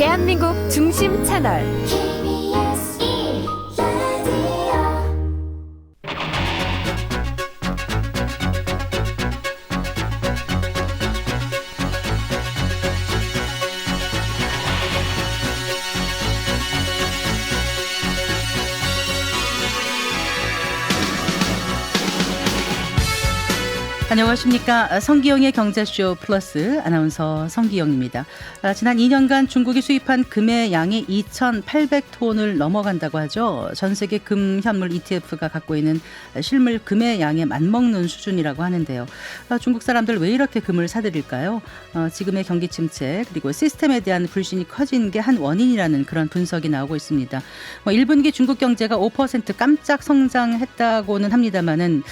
대한민국 중심 채널 KBS 1라디오 안녕하십니까. 성기영의 경제쇼 플러스 아나운서 성기영입니다. 지난 2년간 중국이 수입한 금의 양이 2,800톤을 넘어간다고 하죠. 전 세계 금 현물 ETF가 갖고 있는 실물 금의 양에 맞먹는 수준이라고 하는데요. 중국 사람들 왜 이렇게 금을 사들일까요? 지금의 경기 침체 그리고 시스템에 대한 불신이 커진 게 한 원인이라는 그런 분석이 나오고 있습니다. 1분기 중국 경제가 5% 깜짝 성장했다고는 합니다만은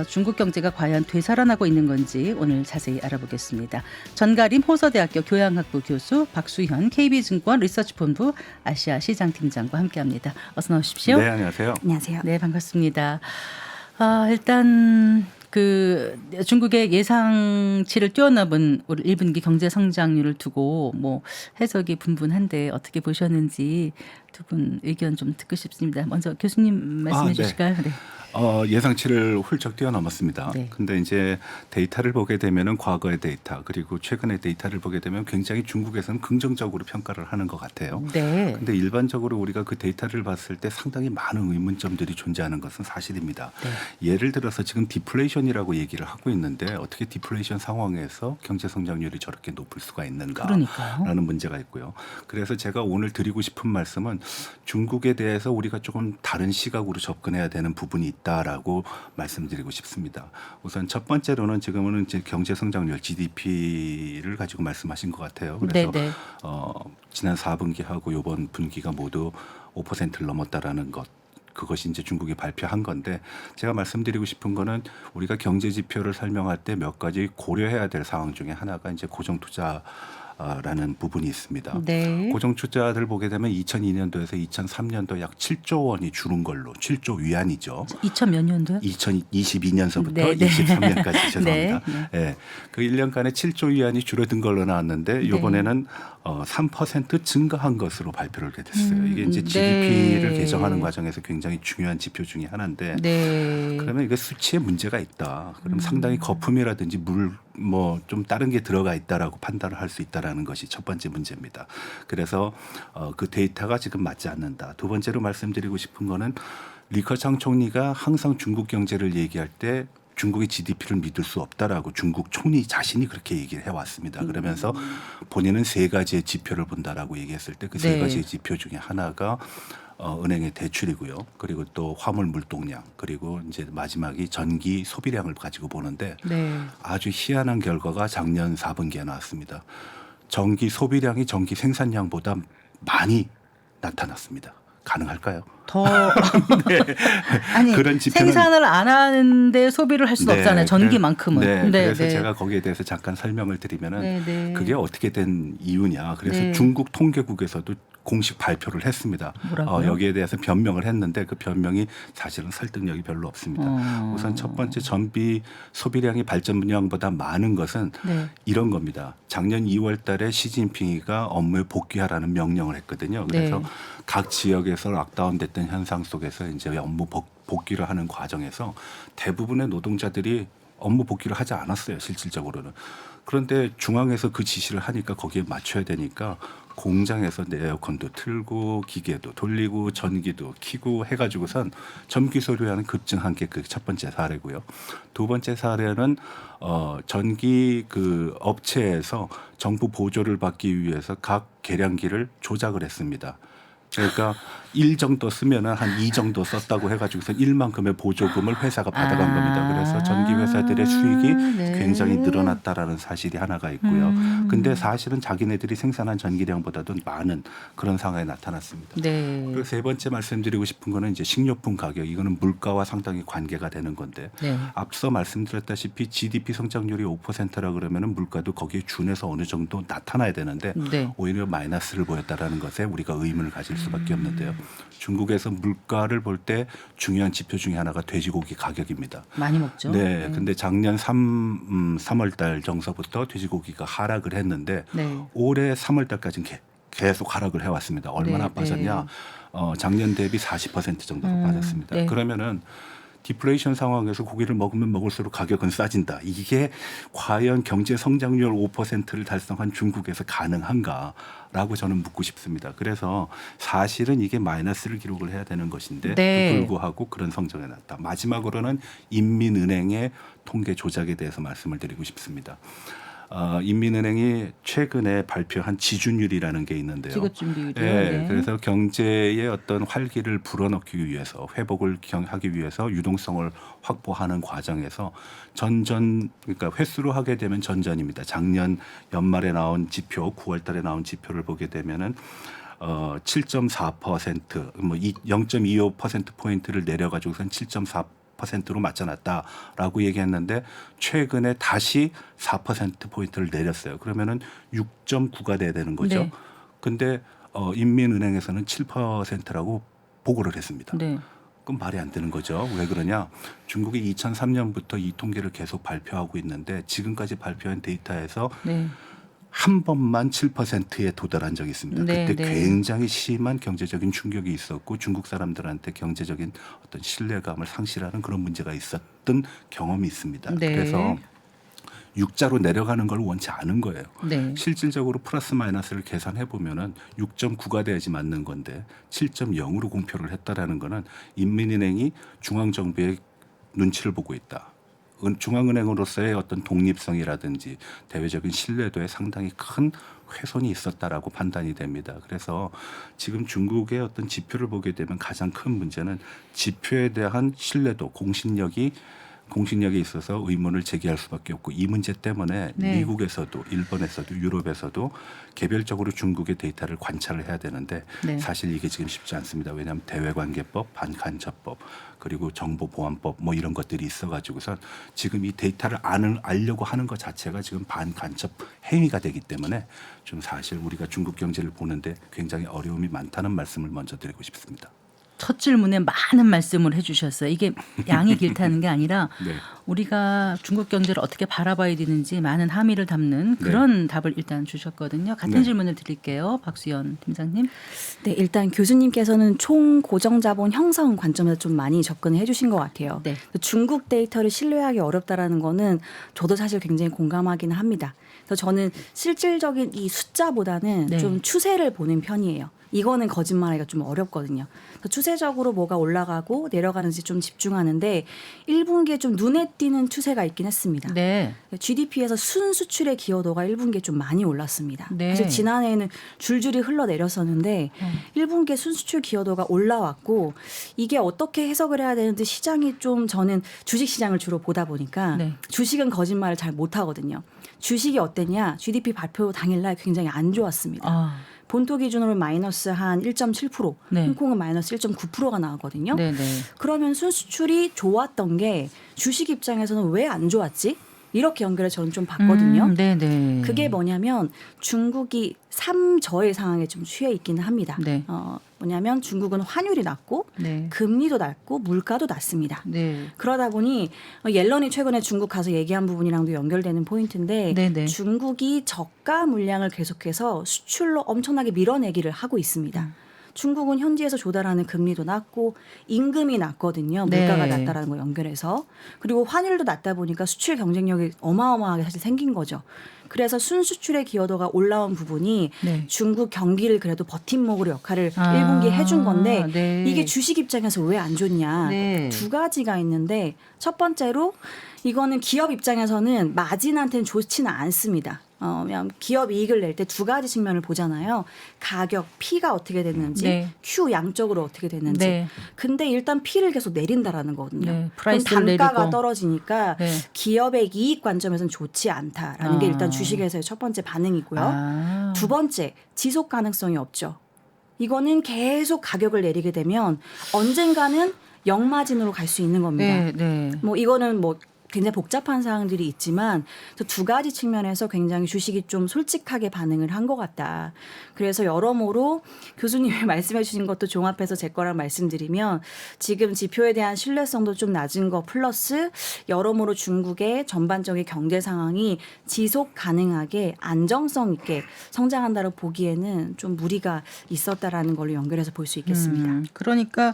중국 경제가 과연 되살아나고 있는 건지 오늘 자세히 알아보겠습니다. 전가림 호서대학교 교양학부 교수, 박수현 KB증권 리서치본부 아시아 시장팀장과 함께합니다. 어서 나오십시오. 네, 안녕하세요. 안녕하세요. 네, 반갑습니다. 일단 그 중국의 예상치를 뛰어넘은 올 1분기 경제 성장률을 두고 뭐 해석이 분분한데 어떻게 보셨는지 두 분 의견 좀 듣고 싶습니다. 먼저 교수님 말씀해 주실까요? 네. 예상치를 훌쩍 뛰어넘었습니다. 네. 근데 이제 데이터를 보게 되면은 과거의 데이터 그리고 최근의 데이터를 보게 되면 굉장히 중국에서는 긍정적으로 평가를 하는 것 같아요. 네. 근데 일반적으로 우리가 그 데이터를 봤을 때 상당히 많은 의문점들이 존재하는 것은 사실입니다. 네. 예를 들어서 지금 디플레이션이라고 얘기를 하고 있는데 어떻게 디플레이션 상황에서 경제 성장률이 저렇게 높을 수가 있는가라는 그러니까요. 문제가 있고요. 그래서 제가 오늘 드리고 싶은 말씀은 중국에 대해서 우리가 조금 다른 시각으로 접근해야 되는 부분이 있다라고 말씀드리고 싶습니다. 우선 첫 번째로는 지금은 이제 경제 성장률 GDP를 가지고 말씀하신 것 같아요. 그래서 네네. 지난 4분기하고 이번 분기가 모두 5%를 넘었다라는 것. 그것이 이제 중국이 발표한 건데 제가 말씀드리고 싶은 거는 우리가 경제 지표를 설명할 때 몇 가지 고려해야 될 상황 중에 하나가 이제 고정 투자라는 부분이 있습니다. 네. 고정 투자들 보게 되면 2002년도에서 2003년도 약 7조 원이 줄은 걸로 7조 위안이죠. 2000 몇 년도요? 2022년서부터 네, 네. 23년까지 죄송합니다. 네, 예, 그 1년간에 7조 위안이 줄어든 걸로 나왔는데 이번에는 3% 증가한 것으로 발표를 하게 됐어요. 이게 이제 GDP를 네. 개정하는 과정에서 굉장히 중요한 지표 중에 하나인데 네. 그러면 이게 수치에 문제가 있다. 그럼 상당히 거품이라든지 물 뭐 좀 다른 게 들어가 있다라고 판단을 할 수 있다라는 것이 첫 번째 문제입니다. 그래서 그 데이터가 지금 맞지 않는다. 두 번째로 말씀드리고 싶은 거는 리커창 총리가 항상 중국 경제를 얘기할 때 중국의 GDP를 믿을 수 없다라고 중국 총리 자신이 그렇게 얘기를 해왔습니다. 그러면서 본인은 세 가지의 지표를 본다라고 얘기했을 때 그 세 네. 가지의 지표 중에 하나가 은행의 대출이고요. 그리고 또 화물 물동량 그리고 이제 마지막이 전기 소비량을 가지고 보는데 네. 아주 희한한 결과가 작년 4분기에 나왔습니다. 전기 소비량이 전기 생산량보다 많이 나타났습니다. 가능할까요? 더 아니 그런 지표는- 생산을 안 하는데 소비를 할 수는 없잖아요. 전기만큼은. 네, 그래서 제가 거기에 대해서 잠깐 설명을 드리면은 네, 네. 그게 어떻게 된 이유냐. 그래서 네. 중국 통계국에서도 공식 발표를 했습니다. 뭐라고요? 여기에 대해서 변명을 했는데 그 변명이 사실은 설득력이 별로 없습니다. 우선 첫 번째 전비 소비량이 발전 분량보다 많은 것은 네. 이런 겁니다. 작년 2월 달에 시진핑이가 업무에 복귀하라는 명령을 했거든요. 그래서 네. 각 지역에서 락다운 됐던 현상 속에서 이제 업무 복귀를 하는 과정에서 대부분의 노동자들이 업무 복귀를 하지 않았어요. 실질적으로는. 그런데 중앙에서 그 지시를 하니까 거기에 맞춰야 되니까 공장에서 에어컨도 틀고 기계도 돌리고 전기도 켜고 해가지고선 전기 소비량은 급증한 게 그 첫 번째 사례고요. 두 번째 사례는 전기 그 업체에서 정부 보조를 받기 위해서 각 계량기를 조작을 했습니다. 그러니까 1 정도 쓰면은 한 2 정도 썼다고 해가지고서 1만큼의 보조금을 회사가 받아간 겁니다. 그래서 전기 회사들의 수익이 네. 굉장히 늘어났다라는 사실이 하나가 있고요. 근데 사실은 자기네들이 생산한 전기량보다도 많은 그런 상황에 나타났습니다. 네. 그리고 세 번째 말씀드리고 싶은 거는 이제 식료품 가격. 이거는 물가와 상당히 관계가 되는 건데 네. 앞서 말씀드렸다시피 GDP 성장률이 5%라 그러면은 물가도 거기에 준해서 어느 정도 나타나야 되는데 네. 오히려 마이너스를 보였다라는 것에 우리가 의문을 가질 수밖에 없는데요. 중국에서 물가를 볼 때 중요한 지표 중에 하나가 돼지고기 가격입니다. 많이 먹죠. 네, 근데 작년 3월 달 정서부터 돼지고기가 하락을 했는데 네. 올해 3월 달까지는 계속 하락을 해왔습니다. 얼마나 네, 빠졌냐? 작년 대비 40% 정도가 빠졌습니다. 네. 그러면은 디플레이션 상황에서 고기를 먹으면 먹을수록 가격은 싸진다. 이게 과연 경제 성장률 5%를 달성한 중국에서 가능한가라고 저는 묻고 싶습니다. 그래서 사실은 이게 마이너스를 기록을 해야 되는 것인데 네. 불구하고 그런 성적이 났다. 마지막으로는 인민은행의 통계 조작에 대해서 말씀을 드리고 싶습니다. 인민은행이 최근에 발표한 지준율이라는 게 있는데요. 지급준비율이요. 예, 네. 그래서 경제의 어떤 활기를 불어넣기 위해서 회복을 하기 위해서 유동성을 확보하는 과정에서 그러니까 횟수로 하게 되면 전전입니다. 작년 연말에 나온 지표, 9월달에 나온 지표를 보게 되면은 7.4% 뭐 0.25% 포인트를 내려가지고선 7.4%로 맞춰놨다라고 얘기했는데 최근에 다시 4% 포인트를 내렸어요. 그러면은 6.9가 돼야 되는 거죠. 네. 근데 인민은행에서는 7%라고 보고를 했습니다. 네. 그건 말이 안 되는 거죠. 왜 그러냐? 중국이 2003년부터 이 통계를 계속 발표하고 있는데 지금까지 발표한 데이터에서 네. 한 번만 7%에 도달한 적이 있습니다. 네, 그때 네. 굉장히 심한 경제적인 충격이 있었고 중국 사람들한테 경제적인 어떤 신뢰감을 상실하는 그런 문제가 있었던 경험이 있습니다. 네. 그래서 육자로 내려가는 걸 원치 않은 거예요. 네. 실질적으로 플러스 마이너스를 계산해 보면은 6.9가 돼야지 맞는 건데 7.0으로 공표를 했다라는 거는 인민은행이 중앙정부의 눈치를 보고 있다. 중앙은행으로서의 어떤 독립성이라든지 대외적인 신뢰도에 상당히 큰 훼손이 있었다라고 판단이 됩니다. 그래서 지금 중국의 어떤 지표를 보게 되면 가장 큰 문제는 지표에 대한 신뢰도, 공신력이 있어서 의문을 제기할 수밖에 없고 이 문제 때문에 네. 미국에서도 일본에서도 유럽에서도 개별적으로 중국의 데이터를 관찰을 해야 되는데 네. 사실 이게 지금 쉽지 않습니다. 왜냐하면 대외관계법, 반간첩법 그리고 정보보안법 뭐 이런 것들이 있어가지고선 지금 이 데이터를 알려고 하는 것 자체가 지금 반간첩 행위가 되기 때문에 좀 사실 우리가 중국 경제를 보는데 굉장히 어려움이 많다는 말씀을 먼저 드리고 싶습니다. 첫 질문에 많은 말씀을 해주셨어요. 이게 양이 길다는 게 아니라 네. 우리가 중국 경제를 어떻게 바라봐야 되는지 많은 함의를 담는 그런 답을 일단 주셨거든요. 같은 네. 질문을 드릴게요. 박수연 팀장님. 네, 일단 교수님께서는 총 고정자본 형성 관점에서 좀 많이 접근을 해주신 것 같아요. 네. 중국 데이터를 신뢰하기 어렵다라는 거는 저도 사실 굉장히 공감하기는 합니다. 그래서 저는 실질적인 이 숫자보다는 네. 좀 추세를 보는 편이에요. 이거는 거짓말하기가 좀 어렵거든요. 그래서 추세적으로 뭐가 올라가고 내려가는지 좀 집중하는데 1분기에 좀 눈에 띄는 추세가 있긴 했습니다. 네. GDP에서 순수출의 기여도가 1분기에 좀 많이 올랐습니다. 네. 사실 지난해에는 줄줄이 흘러내렸었는데 1분기에 순수출 기여도가 올라왔고 이게 어떻게 해석을 해야 되는지 시장이 좀 저는 주식시장을 주로 보다 보니까 네. 주식은 거짓말을 잘 못하거든요. 주식이 어땠냐? GDP 발표 당일날 굉장히 안 좋았습니다. 아, 본토 기준으로 마이너스 한 1.7%, 네. 홍콩은 마이너스 1.9%가 나왔거든요. 네, 네. 그러면 순수출이 좋았던 게 주식 입장에서는 왜 안 좋았지? 이렇게 연결해 저는 좀 봤거든요. 네, 네. 그게 뭐냐면 중국이 3저의 상황에 좀 취해 있기는 합니다. 네. 뭐냐면 중국은 환율이 낮고 네. 금리도 낮고 물가도 낮습니다. 네. 그러다 보니 옐런이 최근에 중국 가서 얘기한 부분이랑도 연결되는 포인트인데 네네. 중국이 저가 물량을 계속해서 수출로 엄청나게 밀어내기를 하고 있습니다. 중국은 현지에서 조달하는 금리도 낮고 임금이 낮거든요. 물가가 네. 낮다라는 거 연결해서. 그리고 환율도 낮다 보니까 수출 경쟁력이 어마어마하게 사실 생긴 거죠. 그래서 순수출의 기여도가 올라온 부분이 네. 중국 경기를 그래도 버팀목으로 역할을 아, 1분기에 해준 건데 네. 이게 주식 입장에서 왜 안 좋냐. 네. 두 가지가 있는데 첫 번째로 이거는 기업 입장에서는 마진한테는 좋지는 않습니다. 그냥 기업 이익을 낼 때 두 가지 측면을 보잖아요. 가격, P가 어떻게 됐는지, 네. Q 양적으로 어떻게 됐는지. 네. 근데 일단 P를 계속 내린다라는 거거든요. 네. 그럼 프라이스를 단가가 내리고. 떨어지니까 네. 기업의 이익 관점에서는 좋지 않다라는 게 아. 일단 주식에서의 첫 번째 반응이고요. 아. 두 번째, 지속 가능성이 없죠. 이거는 계속 가격을 내리게 되면 언젠가는 역마진으로 갈 수 있는 겁니다. 네, 네. 뭐 이거는 뭐 굉장히 복잡한 사항들이 있지만 두 가지 측면에서 굉장히 주식이 좀 솔직하게 반응을 한 것 같다. 그래서 여러모로 교수님이 말씀해 주신 것도 종합해서 제 거랑 말씀드리면 지금 지표에 대한 신뢰성도 좀 낮은 거 플러스 여러모로 중국의 전반적인 경제 상황이 지속 가능하게 안정성 있게 성장한다고 보기에는 좀 무리가 있었다라는 걸로 연결해서 볼 수 있겠습니다. 그러니까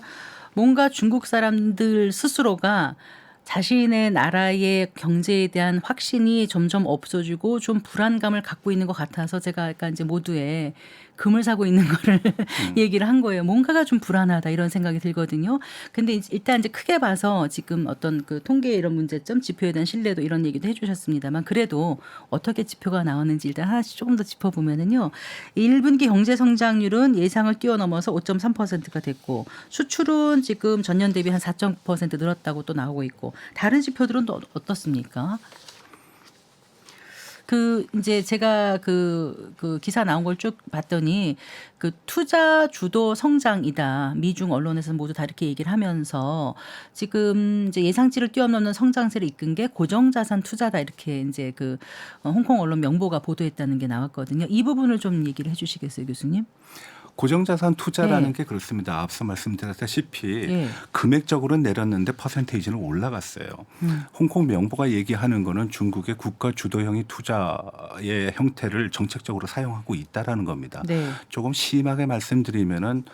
뭔가 중국 사람들 스스로가 자신의 나라의 경제에 대한 확신이 점점 없어지고 좀 불안감을 갖고 있는 것 같아서 제가 약간 이제 모두에 금을 사고 있는 거를 얘기를 한 거예요. 뭔가가 좀 불안하다 이런 생각이 들거든요. 근데 일단 이제 크게 봐서 지금 어떤 그 통계 이런 문제점, 지표에 대한 신뢰도 이런 얘기도 해주셨습니다만 그래도 어떻게 지표가 나왔는지 일단 하나씩 조금 더 짚어보면은요. 1분기 경제 성장률은 예상을 뛰어넘어서 5.3%가 됐고 수출은 지금 전년 대비 한 4.9% 늘었다고 또 나오고 있고 다른 지표들은 또 어떻습니까? 이제 제가 그 기사 나온 걸 쭉 봤더니 그 투자 주도 성장이다. 미중 언론에서 모두 다 이렇게 얘기를 하면서 지금 이제 예상치를 뛰어넘는 성장세를 이끈 게 고정자산 투자다. 이렇게 이제 그 홍콩 언론 명보가 보도했다는 게 나왔거든요. 이 부분을 좀 얘기를 해 주시겠어요, 교수님? 고정자산 투자라는 네. 게 그렇습니다. 앞서 말씀드렸다시피 네. 금액적으로는 내렸는데 퍼센테이지는 올라갔어요. 홍콩 명보가 얘기하는 거는 중국의 국가 주도형의 투자의 형태를 정책적으로 사용하고 있다라는 겁니다. 네. 조금 심하게 말씀드리면은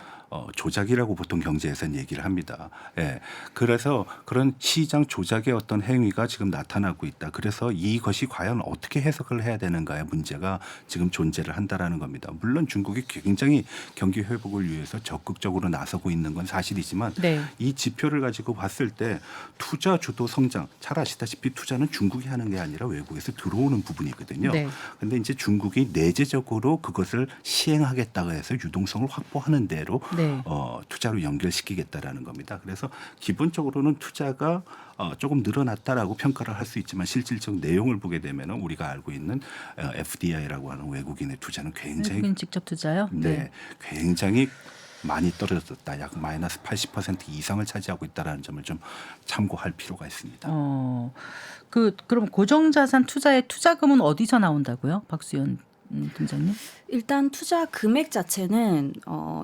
조작이라고 보통 경제에서는 얘기를 합니다. 예. 그래서 그런 시장 조작의 어떤 행위가 지금 나타나고 있다. 그래서 이것이 과연 어떻게 해석을 해야 되는가의 문제가 지금 존재를 한다라는 겁니다. 물론 중국이 굉장히 경기 회복을 위해서 적극적으로 나서고 있는 건 사실이지만 네. 이 지표를 가지고 봤을 때 투자 주도 성장, 잘 아시다시피 투자는 중국이 하는 게 아니라 외국에서 들어오는 부분이거든요. 네. 그런데 이제 중국이 내재적으로 그것을 시행하겠다고 해서 유동성을 확보하는 대로 네. 투자로 연결시키겠다라는 겁니다. 그래서 기본적으로는 투자가 조금 늘어났다라고 평가를 할 수 있지만 실질적 내용을 보게 되면 우리가 알고 있는 FDI라고 하는 외국인의 투자는 굉장히 외국인 직접 투자요? 네, 굉장히 많이 떨어졌다. 약 마이너스 80% 이상을 차지하고 있다는 점을 좀 참고할 필요가 있습니다. 그럼 고정자산 투자의 투자금은 어디서 나온다고요, 박수연 팀장님? 일단 투자 금액 자체는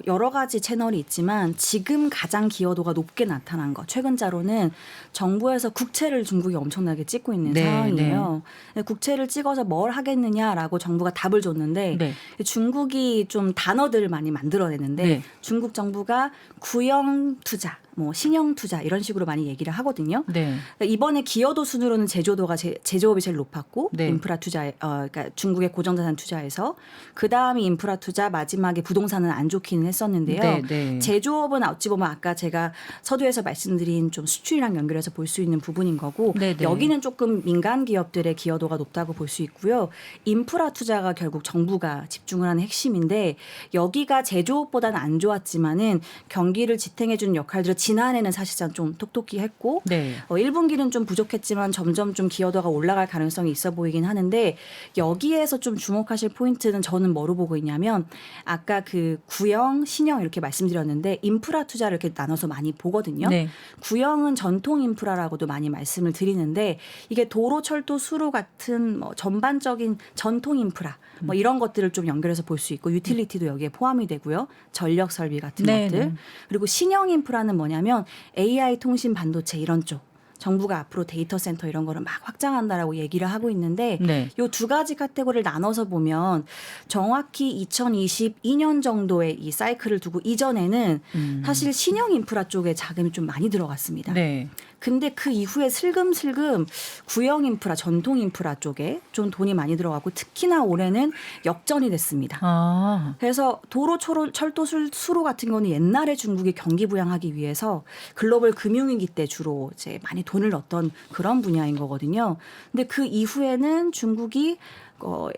여러 가지 채널이 있지만 지금 가장 기여도가 높게 나타난 거. 최근자로는 정부에서 국채를 중국이 엄청나게 찍고 있는 네, 상황이에요. 국채를 찍어서 뭘 하겠느냐라고 정부가 답을 줬는데 네. 중국이 좀 단어들을 많이 만들어내는데 네. 중국 정부가 구형 투자, 뭐 신형 투자 이런 식으로 많이 얘기를 하거든요. 네. 그러니까 이번에 기여도 순으로는 제조업이 제일 높았고 네. 인프라 투자, 그러니까 중국의 고정자산 투자에서 그 다음이 인프라 투자, 마지막에 부동산은 안 좋기는 했었는데요. 네, 네. 제조업은 어찌 보면 아까 제가 서두에서 말씀드린 좀 수출이랑 연결해서 볼 수 있는 부분인 거고 네, 네. 여기는 조금 민간 기업들의 기여도가 높다고 볼 수 있고요. 인프라 투자가 결국 정부가 집중을 하는 핵심인데 여기가 제조업보다는 안 좋았지만은 경기를 지탱해주는 역할들을 지난해는 사실상 좀 톡톡히 했고 네. 1분기는 좀 부족했지만 점점 좀 기여도가 올라갈 가능성이 있어 보이긴 하는데 여기에서 좀 주목하실 포인트는 저는 뭐로 보고 있냐면 아까 그 구형, 신형 이렇게 말씀드렸는데 인프라 투자를 이렇게 나눠서 많이 보거든요. 네. 구형은 전통 인프라라고도 많이 말씀을 드리는데 이게 도로, 철도, 수로 같은 뭐 전반적인 전통 인프라 뭐 이런 것들을 좀 연결해서 볼 수 있고 유틸리티도 여기에 포함이 되고요. 전력 설비 같은 네, 것들. 네. 그리고 신형 인프라는 뭐냐면 AI 통신 반도체 이런 쪽. 정부가 앞으로 데이터 센터 이런 거를 막 확장한다라고 얘기를 하고 있는데 네. 요 두 가지 카테고리를 나눠서 보면 정확히 2022년 정도의 이 사이클을 두고 이전에는 사실 신형 인프라 쪽에 자금이 좀 많이 들어갔습니다. 네. 근데 그 이후에 슬금슬금 구형 인프라, 전통 인프라 쪽에 좀 돈이 많이 들어가고 특히나 올해는 역전이 됐습니다. 아. 그래서 도로, 철도, 수로 같은 거는 옛날에 중국이 경기 부양하기 위해서 글로벌 금융위기 때 주로 이제 많이 돈을 넣었던 그런 분야인 거거든요. 근데 그 이후에는 중국이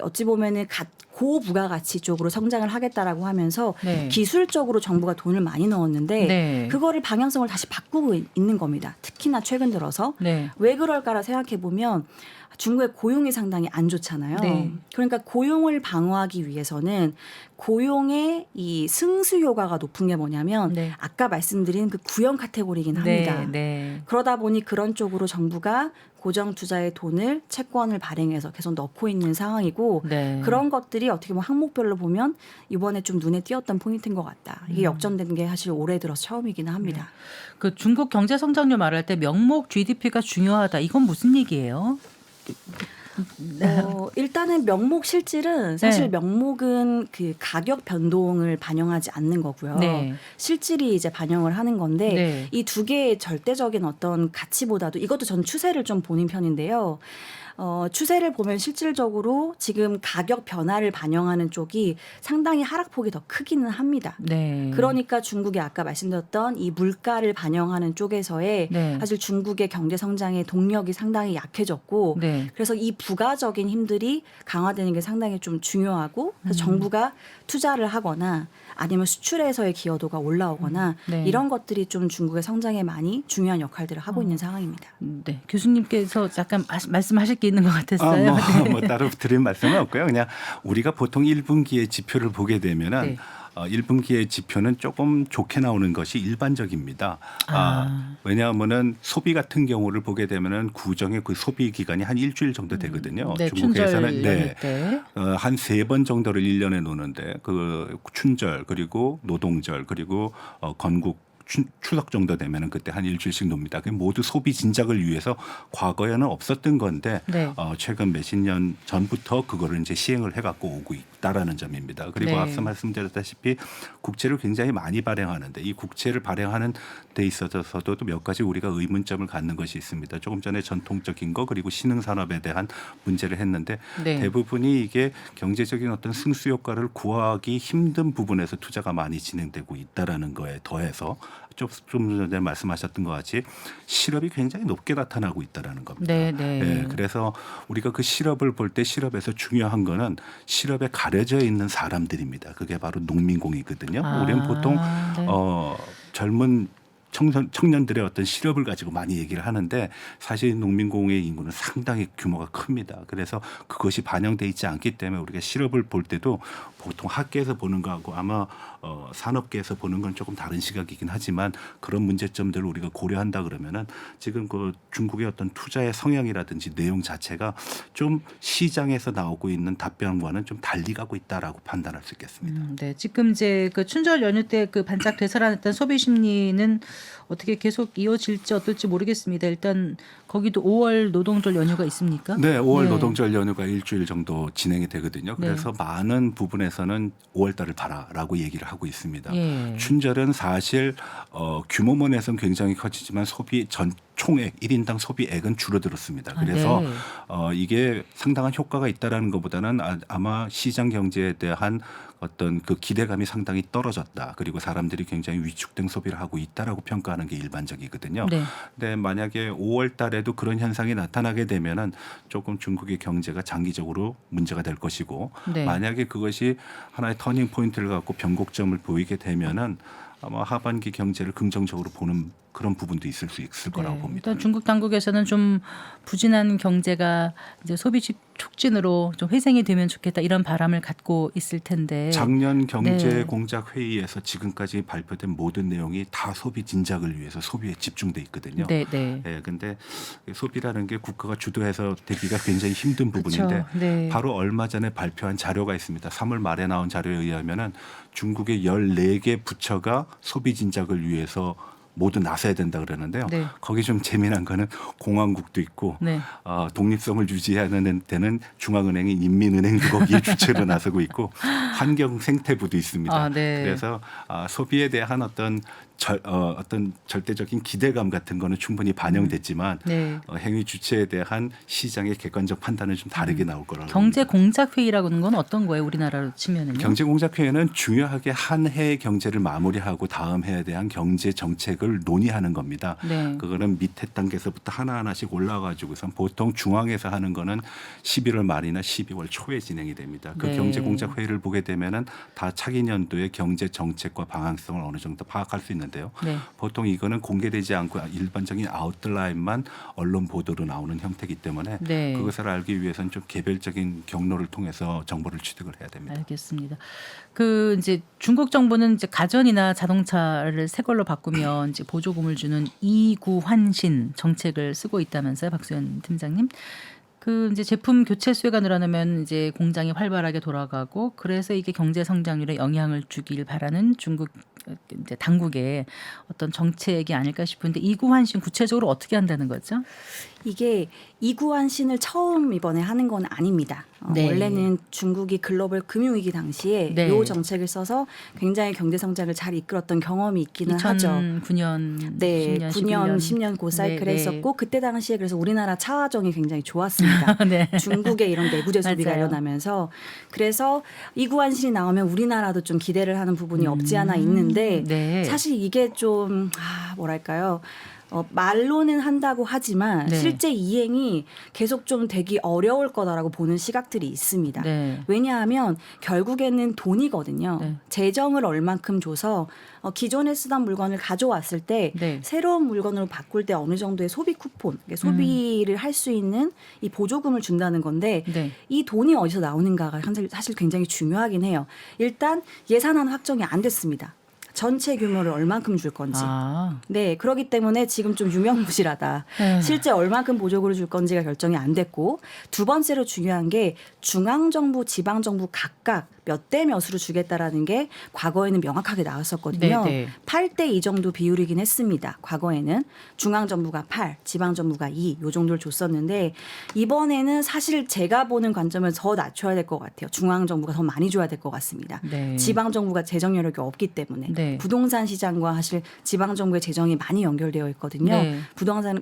어찌 보면은 고부가가치 쪽으로 성장을 하겠다라고 하면서 네. 기술적으로 정부가 돈을 많이 넣었는데 네. 그거를 방향성을 다시 바꾸고 있는 겁니다. 특히나 최근 들어서 네. 왜 그럴까라 생각해 보면 중국의 고용이 상당히 안 좋잖아요. 네. 그러니까 고용을 방어하기 위해서는 고용의 이 승수 효과가 높은 게 뭐냐면 네. 아까 말씀드린 그 구형 카테고리이긴 합니다. 네, 네. 그러다 보니 그런 쪽으로 정부가 고정 투자의 돈을 채권을 발행해서 계속 넣고 있는 상황이고 네. 그런 것들이 어떻게 보면 항목별로 보면 이번에 좀 눈에 띄었던 포인트인 것 같다. 이게 역전된 게 사실 올해 들어서 처음이기는 합니다. 그 중국 경제 성장률 말할 때 명목 GDP가 중요하다. 이건 무슨 얘기예요? 일단은 명목 실질은 사실 네. 명목은 그 가격 변동을 반영하지 않는 거고요. 네. 실질이 이제 반영을 하는 건데 네. 이 두 개의 절대적인 어떤 가치보다도 이것도 전 추세를 좀 보는 편인데요. 추세를 보면 실질적으로 지금 가격 변화를 반영하는 쪽이 상당히 하락폭이 더 크기는 합니다. 네. 그러니까 중국이 아까 말씀드렸던 이 물가를 반영하는 쪽에서의 네. 사실 중국의 경제 성장의 동력이 상당히 약해졌고 네. 그래서 이 부가적인 힘들이 강화되는 게 상당히 좀 중요하고 그래서 정부가 투자를 하거나 아니면 수출에서의 기여도가 올라오거나 네. 이런 것들이 좀 중국의 성장에 많이 중요한 역할들을 하고 있는 상황입니다. 네. 교수님께서 잠깐 말씀하실 게 있는 것 같았어요. 네. 뭐 따로 드릴 말씀은 없고요. 그냥 우리가 보통 1분기의 지표를 보게 되면은 네. 1분기의 지표는 조금 좋게 나오는 것이 일반적입니다. 아. 왜냐하면은 소비 같은 경우를 보게 되면은 구정의 그 소비 기간이 한 일주일 정도 되거든요. 네, 중국에서는 춘절 연휴 때. 한 3번 정도를 1년에 노는데 그 춘절 그리고 노동절 그리고 건국 추석 정도 되면은 그때 한 일주일씩 놉니다. 그 모두 소비 진작을 위해서 과거에는 없었던 건데 네. 최근 몇십 년 전부터 그거를 이제 시행을 해갖고 오고 있다라는 점입니다. 그리고 네. 앞서 말씀드렸다시피 국채를 굉장히 많이 발행하는데 이 국채를 발행하는 데 있어서도 또 몇 가지 우리가 의문점을 갖는 것이 있습니다. 조금 전에 전통적인 거 그리고 신흥산업에 대한 문제를 했는데 네. 대부분이 이게 경제적인 어떤 승수 효과를 구하기 힘든 부분에서 투자가 많이 진행되고 있다라는 거에 더해서 좀 전에 말씀하셨던 것 같이 실업이 굉장히 높게 나타나고 있다라는 겁니다. 네, 네. 그래서 우리가 그 실업을 볼 때 실업에서 중요한 거는 실업에 가려져 있는 사람들입니다. 그게 바로 농민공이거든요. 아, 우리는 보통 네. 젊은 청년들의 어떤 실업을 가지고 많이 얘기를 하는데 사실 농민공의 인구는 상당히 규모가 큽니다. 그래서 그것이 반영돼 있지 않기 때문에 우리가 실업을 볼 때도 보통 학계에서 보는 거하고 아마 산업계에서 보는 건 조금 다른 시각이긴 하지만 그런 문제점들을 우리가 고려한다 그러면은 지금 그 중국의 어떤 투자의 성향이라든지 내용 자체가 좀 시장에서 나오고 있는 답변과는 좀 달리 가고 있다라고 판단할 수 있겠습니다. 네, 지금 이제 그 춘절 연휴 때 그 반짝 되살아났던 소비 심리는 어떻게 계속 이어질지 어떨지 모르겠습니다. 일단 거기도 5월 노동절 연휴가 있습니까? 네, 5월 네. 노동절 연휴가 일주일 정도 진행이 되거든요. 그래서 많은 부분에서는 5월 달을 봐라라고 얘기를 하고 있습니다. 예. 춘절은 사실 규모면에서는 굉장히 커지지만 소비 전 총액 1인당 소비액은 줄어들었습니다. 그래서 네. 이게 상당한 효과가 있다라는 것보다는 아마 시장 경제에 대한 어떤 그 기대감이 상당히 떨어졌다. 그리고 사람들이 굉장히 위축된 소비를 하고 있다라고 평가하는 게 일반적이거든요. 네. 근데 만약에 5월 달에도 그런 현상이 나타나게 되면은 조금 중국의 경제가 장기적으로 문제가 될 것이고 네. 만약에 그것이 하나의 터닝 포인트를 갖고 변곡점을 보이게 되면은 아마 하반기 경제를 긍정적으로 보는 그런 부분도 있을 수 있을 거라고 네, 봅니다. 일단 중국 당국에서는 좀 부진한 경제가 이제 소비 촉진으로 좀 회생이 되면 좋겠다 이런 바람을 갖고 있을 텐데. 작년 경제 네. 공작 회의에서 지금까지 발표된 모든 내용이 다 소비 진작을 위해서 소비에 집중돼 있거든요. 네, 네. 근데 소비라는 게 국가가 주도해서 되기가 굉장히 힘든 부분인데 그쵸. 네. 바로 얼마 전에 발표한 자료가 있습니다. 3월 말에 나온 자료에 의하면은 중국의 14개 부처가 소비 진작을 위해서 모두 나서야 된다 그러는데요. 네. 거기 좀 재미난 거는 공화국도 있고 네. 독립성을 유지하는 데는 중앙은행인 인민은행도 거기에 주체로 나서고 있고 환경생태부도 있습니다. 아, 네. 그래서 소비에 대한 어떤 절대적인 기대감 같은 거는 충분히 반영됐지만 네. 행위 주체에 대한 시장의 객관적 판단은 좀 다르게 나올 거라고 경제 봅니다. 공작 회의라고 하는 건 어떤 거예요? 우리나라로 치면은요. 경제공작회의는 중요하게 한 해의 경제를 마무리하고 다음 해에 대한 경제 정책을 논의하는 겁니다. 네. 그거는 밑에 단계에서부터 하나하나씩 올라가지고선 보통 중앙에서 하는 거는 11월 말이나 12월 초에 진행이 됩니다. 그 네. 경제공작회의를 보게 되면은 다 차기 년도의 경제 정책과 방향성을 어느 정도 파악할 수 있는데 있는데요. 네. 보통 이거는 공개되지 않고 일반적인 아웃라인만 언론 보도로 나오는 형태이기 때문에 네. 그것을 알기 위해서는 좀 개별적인 경로를 통해서 정보를 취득을 해야 됩니다. 알겠습니다. 그 이제 중국 정부는 이제 가전이나 자동차를 새 걸로 바꾸면 이제 보조금을 주는 이구환신 정책을 쓰고 있다면서요, 박수현 팀장님? 그 이제 제품 교체 수요가 늘어나면 이제 공장이 활발하게 돌아가고 그래서 이게 경제 성장률에 영향을 주길 바라는 중국 이제 당국의 어떤 정책이 아닐까 싶은데 이구환신 구체적으로 어떻게 한다는 거죠? 이게 이구환신을 처음 이번에 하는 건 아닙니다. 네. 원래는 중국이 글로벌 금융위기 당시에 네. 이 정책을 써서 굉장히 경제 성장을 잘 이끌었던 경험이 있기는 하죠. 2009년, 네, 10년, 9년, 11년. 10년 그 사이클 네, 네. 했었고 그때 당시에 그래서 우리나라 차화정이 굉장히 좋았습니다. 네. 중국의 이런 내구재 소비가 맞아요. 일어나면서 그래서 이구환신이 나오면 우리나라도 좀 기대를 하는 부분이 없지 않아 있는데 네. 사실 이게 좀 뭐랄까요? 말로는 한다고 하지만 네. 실제 이행이 계속 좀 되기 어려울 거다라고 보는 시각들이 있습니다. 네. 왜냐하면 결국에는 돈이거든요. 네. 재정을 얼만큼 줘서 기존에 쓰던 물건을 가져왔을 때 네. 새로운 물건으로 바꿀 때 어느 정도의 소비 쿠폰, 그러니까 소비를 할 수 있는 이 보조금을 준다는 건데 네. 이 돈이 어디서 나오는가가 사실 굉장히 중요하긴 해요. 일단 예산안 확정이 안 됐습니다. 전체 규모를 얼만큼 줄 건지. 아. 네, 그렇기 때문에 지금 좀 유명무실하다. 에휴. 실제 얼만큼 보조금을 줄 건지가 결정이 안 됐고 두 번째로 중요한 게 중앙정부, 지방정부 각각 몇 대 몇으로 주겠다라는 게 과거에는 명확하게 나왔었거든요. 네, 네. 8대 2 정도 비율이긴 했습니다. 과거에는 중앙정부가 8, 지방정부가 2, 요 정도를 줬었는데 이번에는 사실 제가 보는 관점은 더 낮춰야 될 것 같아요. 중앙정부가 더 많이 줘야 될 것 같습니다. 네. 지방정부가 재정 여력이 없기 때문에 네. 부동산 시장과 사실 지방정부의 재정이 많이 연결되어 있거든요. 네.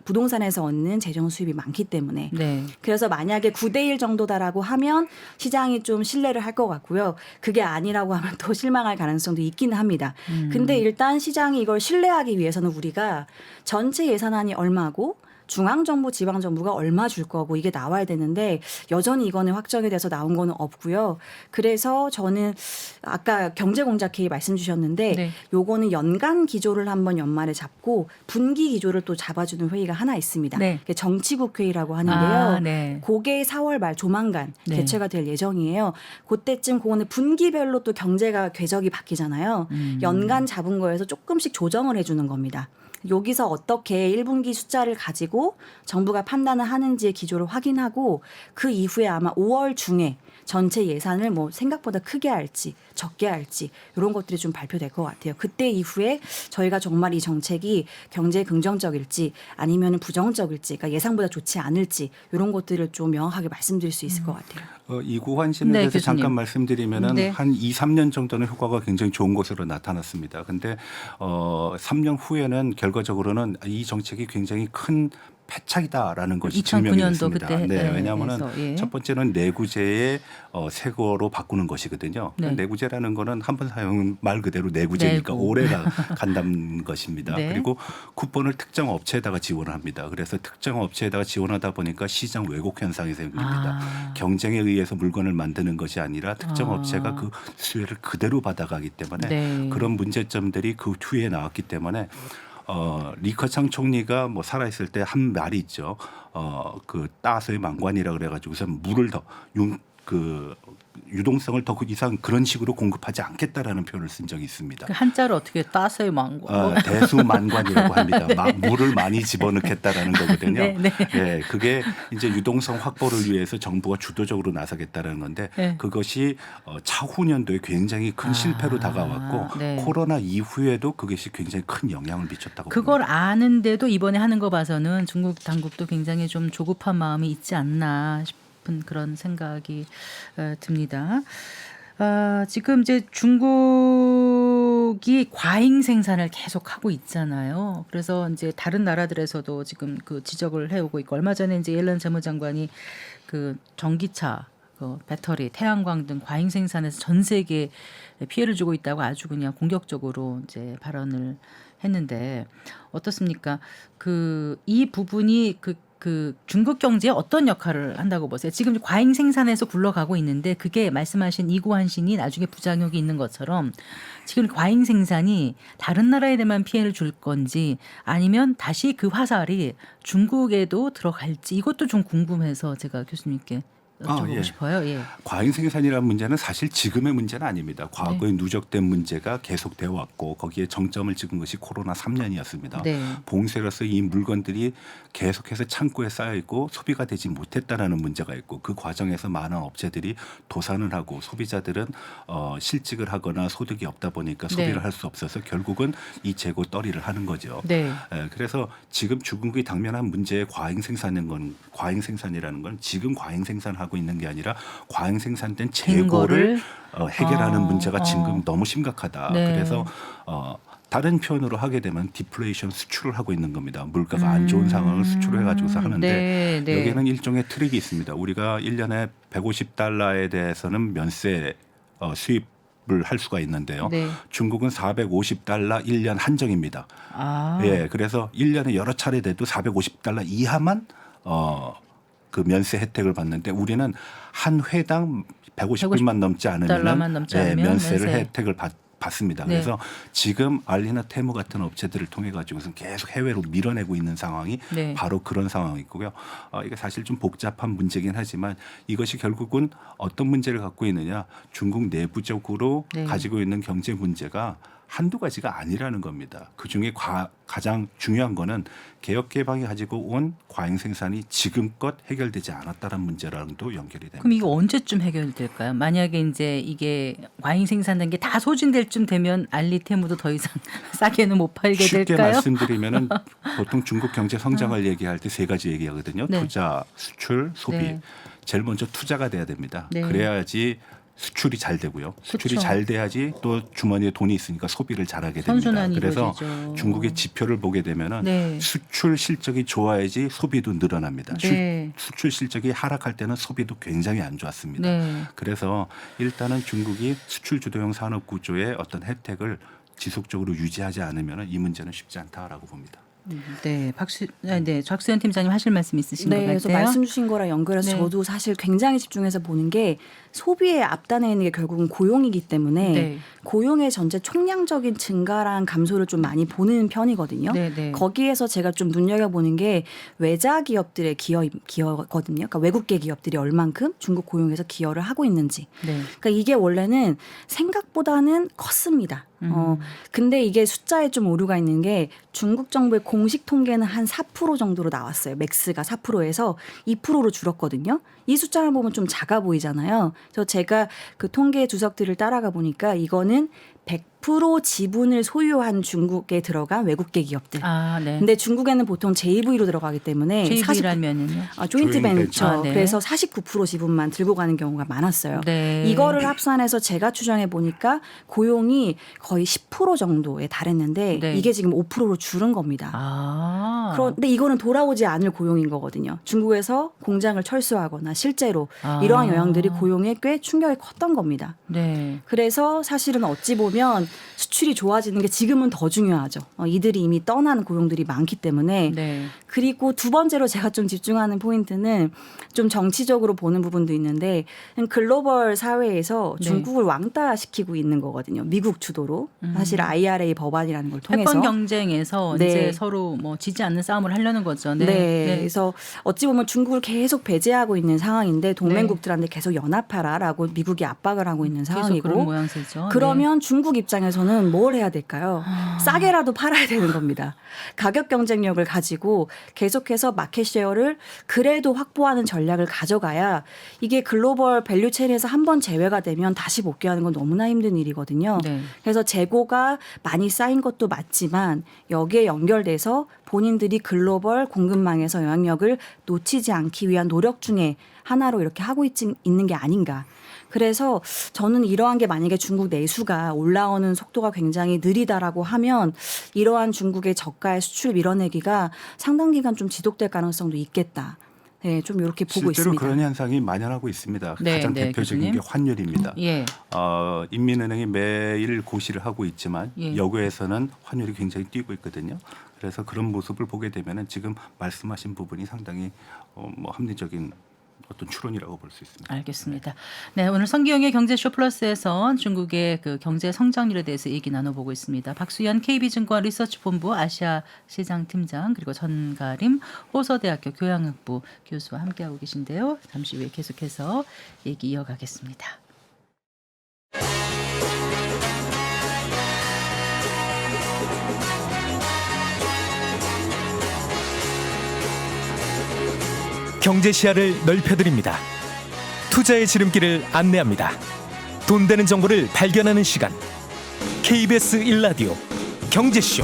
부동산에서 얻는 재정 수입이 많기 때문에. 네. 그래서 만약에 9대1 정도다라고 하면 시장이 좀 신뢰를 할 것 같고요. 그게 아니라고 하면 또 실망할 가능성도 있기는 합니다. 근데 일단 시장이 이걸 신뢰하기 위해서는 우리가 전체 예산안이 얼마고 중앙정부, 지방정부가 얼마 줄 거고 이게 나와야 되는데 여전히 이거는 확정이 돼서 나온 거는 없고요. 그래서 저는 아까 경제공작회의 말씀 주셨는데 네. 요거는 연간 기조를 한번 연말에 잡고 분기 기조를 또 잡아주는 회의가 하나 있습니다. 네. 그게 정치국 회의라고 하는데요. 아, 네. 그게 4월 말 조만간 네. 개최가 될 예정이에요. 그때쯤 그거는 분기별로 또 경제가 궤적이 바뀌잖아요. 연간 잡은 거에서 조금씩 조정을 해주는 겁니다. 여기서 어떻게 1분기 숫자를 가지고 정부가 판단을 하는지의 기조를 확인하고 그 이후에 아마 5월 중에 전체 예산을 뭐 생각보다 크게 할지 적게 할지 이런 것들이 좀 발표될 것 같아요. 그때 이후에 저희가 정말 이 정책이 경제에 긍정적일지 아니면 부정적일지 그러니까 예상보다 좋지 않을지 이런 것들을 좀 명확하게 말씀드릴 수 있을 것 같아요. 이구환신에 네, 대해서 교수님. 잠깐 말씀드리면은 네. 한 2, 3년 정도는 효과가 굉장히 좋은 것으로 나타났습니다. 근데 3년 후에는 결과적으로는 이 정책이 굉장히 큰 패착이다라는 것이 2009년도 증명이 됐습니다. 그때, 네, 왜냐하면은 해서, 예. 첫 번째는 내구재의 새 거로 바꾸는 것이거든요. 네. 내구재라는 거는 한 번 사용 말 그대로 내구재니까 내구. 오래가 간다는 것입니다. 네. 그리고 쿠폰을 특정 업체에다가 지원을 합니다. 그래서 특정 업체에다가 지원하다 보니까 시장 왜곡 현상이 생깁니다. 아. 경쟁에 의해서 물건을 만드는 것이 아니라 특정 아. 업체가 그 수혜를 그대로 받아가기 때문에 네. 그런 문제점들이 그 후에 나왔기 때문에 리커창 총리가 뭐 살아있을 때 한 말이 있죠. 그 따서의 망관이라 그래가지고서 물을 더 유동성을 더 이상 그런 식으로 공급하지 않겠다라는 표현을 쓴 적이 있습니다. 그 한자를 어떻게 따서요, 망고? 대수만관이라고 합니다. 물을 많이 집어넣겠다라는 거거든요. 네, 네. 네, 그게 이제 유동성 확보를 위해서 정부가 주도적으로 나서겠다는 건데 네. 그것이 차후년도에 굉장히 큰 실패로 다가왔고 네. 코로나 이후에도 그것이 굉장히 큰 영향을 미쳤다고 그걸 봅니다. 아는데도 이번에 하는 거 봐서는 중국 당국도 굉장히 좀 조급한 마음이 있지 않나 싶은 그런 생각이 듭니다. 지금 이제 중국이 과잉 생산을 계속 하고 있잖아요. 그래서 이제 다른 나라들에서도 지금 그 지적을 해오고 있고 얼마 전에 이제 옐런 재무장관이 그 전기차 배터리, 태양광 등 과잉 생산에서 전 세계에 피해를 주고 있다고 아주 그냥 공격적으로 이제 발언을 했는데 어떻습니까? 이 부분이 그 중국 경제에 어떤 역할을 한다고 보세요? 지금 과잉 생산에서 굴러가고 있는데 그게 말씀하신 이구환신이 나중에 부작용이 있는 것처럼 지금 과잉 생산이 다른 나라에 대한 피해를 줄 건지 아니면 다시 그 화살이 중국에도 들어갈지 이것도 좀 궁금해서 제가 교수님께 여쭤보고 예. 싶어요. 예. 과잉 생산이라는 문제는 사실 지금의 문제는 아닙니다. 과거에 네. 누적된 문제가 계속되어 왔고 거기에 정점을 찍은 것이 코로나 3년이었습니다. 네. 봉쇄로서 이 물건들이 계속해서 창고에 쌓여 있고 소비가 되지 못했다라는 문제가 있고 그 과정에서 많은 업체들이 도산을 하고 소비자들은 실직을 하거나 소득이 없다 보니까 소비를 네. 할 수 없어서 결국은 이 재고 떨이를 하는 거죠. 네. 그래서 지금 중국이 당면한 문제의 과잉 생산이라는 건 지금 과잉 생산하고 있는 게 아니라 과잉 생산된 재고를 해결하는 문제가 지금 너무 심각하다. 네. 그래서 다른 표현으로 하게 되면 디플레이션 수출을 하고 있는 겁니다. 물가가 안 좋은 상황을 수출을 해가지고서 하는데 네, 네. 여기는 일종의 트릭이 있습니다. 우리가 1년에 150달러에 대해서는 면세 수입을 할 수가 있는데요. 네. 중국은 450달러 1년 한정입니다. 아. 예, 그래서 1년에 여러 차례 돼도 450달러 이하만 그 면세 혜택을 받는데 우리는 한 회당 150불만 넘지 달러만 않으면 넘지 않으면 면세를 면세. 혜택을 받습니다. 네. 그래서 지금 알리나 테무 같은 업체들을 통해 가지고서 계속 해외로 밀어내고 있는 상황이 네. 바로 그런 상황이고요. 이게 사실 좀 복잡한 문제긴 하지만 이것이 결국은 어떤 문제를 갖고 있느냐, 중국 내부적으로 네. 가지고 있는 경제 문제가 한두 가지가 아니라는 겁니다. 그중에 가장 중요한 거는 개혁 개방이 가지고 온 과잉 생산이 지금껏 해결되지 않았다는 문제랑도 연결이 됩니다. 그럼 이게 언제쯤 해결될까요? 만약에 이제 이게 과잉 생산된 게 다 소진될 쯤 되면 알리테무도 더 이상 싸게는 못 팔게 쉽게 될까요? 말씀드리면은 보통 중국 경제 성장을 얘기할 때 세 가지 얘기하거든요. 네. 투자, 수출, 소비. 네. 제일 먼저 투자가 돼야 됩니다. 네. 그래야지 수출이 잘 되고요. 수출이 그쵸. 잘 돼야지 또 주머니에 돈이 있으니까 소비를 잘하게 됩니다. 선순환이 그래서 이루어지죠. 중국의 지표를 보게 되면은 네. 수출 실적이 좋아야지 소비도 늘어납니다. 네. 수출 실적이 하락할 때는 소비도 굉장히 안 좋았습니다. 네. 그래서 일단은 중국이 수출 주도형 산업 구조의 어떤 혜택을 지속적으로 유지하지 않으면 이 문제는 쉽지 않다라고 봅니다. 네, 곽수연 팀장님 하실 말씀 있으신 것 네, 같아요. 그래서 말씀 주신 거랑 연결해서 네. 저도 사실 굉장히 집중해서 보는 게 소비에 앞단에 있는 게 결국은 고용이기 때문에 네. 고용의 전체 총량적인 증가랑 감소를 좀 많이 보는 편이거든요. 네, 네. 거기에서 제가 좀 눈여겨보는 게 외자 기업들의 기여거든요. 그러니까 외국계 기업들이 얼만큼 중국 고용에서 기여를 하고 있는지. 네. 그러니까 이게 원래는 생각보다는 컸습니다. 근데 이게 숫자에 좀 오류가 있는 게 중국 정부의 공식 통계는 한 4% 정도로 나왔어요. 맥스가 4%에서 2%로 줄었거든요. 이 숫자를 보면 좀 작아 보이잖아요. 그래서 제가 그 통계 주석들을 따라가 보니까 이거는 100% 지분을 소유한 중국에 들어간 외국계 기업들. 아, 네. 근데 중국에는 보통 JV로 들어가기 때문에 JV라면은요. 조인트 조인트 벤처. 벤처. 네. 그래서 49% 지분만 들고 가는 경우가 많았어요. 네. 이거를 합산해서 제가 추정해 보니까 고용이 거의 10% 정도에 달했는데 네. 이게 지금 5%로 줄은 겁니다. 아. 그런데 이거는 돌아오지 않을 고용인 거거든요. 중국에서 공장을 철수하거나 실제로 아. 이러한 영향들이 고용에 꽤 충격이 컸던 겁니다. 네. 그래서 사실은 어찌 보면 수출이 좋아지는 게 지금은 더 중요하죠. 이들이 이미 떠난 고용들이 많기 때문에. 네. 그리고 두 번째로 제가 좀 집중하는 포인트는 좀 정치적으로 보는 부분도 있는데 글로벌 사회에서 네. 중국을 왕따시키고 있는 거거든요. 미국 주도로. 사실 IRA 법안이라는 걸 통해서. 패권 경쟁에서 네. 이제 서로 뭐 지지 않는 싸움을 하려는 거죠. 네. 네. 그래서 어찌 보면 중국을 계속 배제하고 있는 상황인데 동맹국들한테 계속 연합하라라고 미국이 압박을 하고 있는 계속 상황이고. 그런 모양새죠. 그러면 중국 입장에서는 뭘 해야 될까요? 싸게라도 팔아야 되는 겁니다. 가격 경쟁력을 가지고 계속해서 마켓 쉐어를 그래도 확보하는 전략을 가져가야 이게 글로벌 밸류 체인에서 한번 제외가 되면 다시 복귀하는 건 너무나 힘든 일이거든요. 네. 그래서 재고가 많이 쌓인 것도 맞지만 여기에 연결돼서 본인들이 글로벌 공급망에서 영향력을 놓치지 않기 위한 노력 중에 하나로 이렇게 하고 있는 게 아닌가. 그래서 저는 이러한 게 만약에 중국 내수가 올라오는 속도가 굉장히 느리다라고 하면 이러한 중국의 저가의 수출 밀어내기가 상당 기간 좀 지속될 가능성도 있겠다. 네, 좀 이렇게 보고 실제로 있습니다. 그런 현상이 만연하고 있습니다. 네, 가장 네, 대표적인 교수님. 게 환율입니다. 예. 인민은행이 매일 고시를 하고 있지만 예. 여고에서는 환율이 굉장히 뛰고 있거든요. 그래서 그런 모습을 보게 되면은 지금 말씀하신 부분이 상당히 합리적인 어떤 추론이라고 볼 수 있습니다. 알겠습니다. 네, 오늘 성기영의 경제쇼 플러스에서 중국의 그 경제 성장률에 대해서 얘기 나눠보고 있습니다. 박수현 KB증권 리서치본부 아시아 시장 팀장 그리고 전가림 호서대학교 교양학부 교수와 함께하고 계신데요. 잠시 후에 계속해서 얘기 이어가겠습니다. 경제 시야를 넓혀드립니다. 투자의 지름길을 안내합니다. 돈 되는 정보를 발견하는 시간. KBS 1라디오 경제쇼.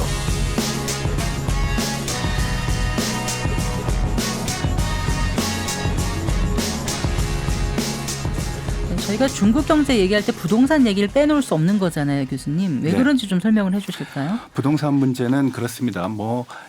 저희가 중국 경제 얘기할 때 부동산 얘기를 빼놓을 수 없는 거잖아요, 교수님. 왜 네. 그런지 좀 설명을 해주실까요? 부동산 문제는 그렇습니다.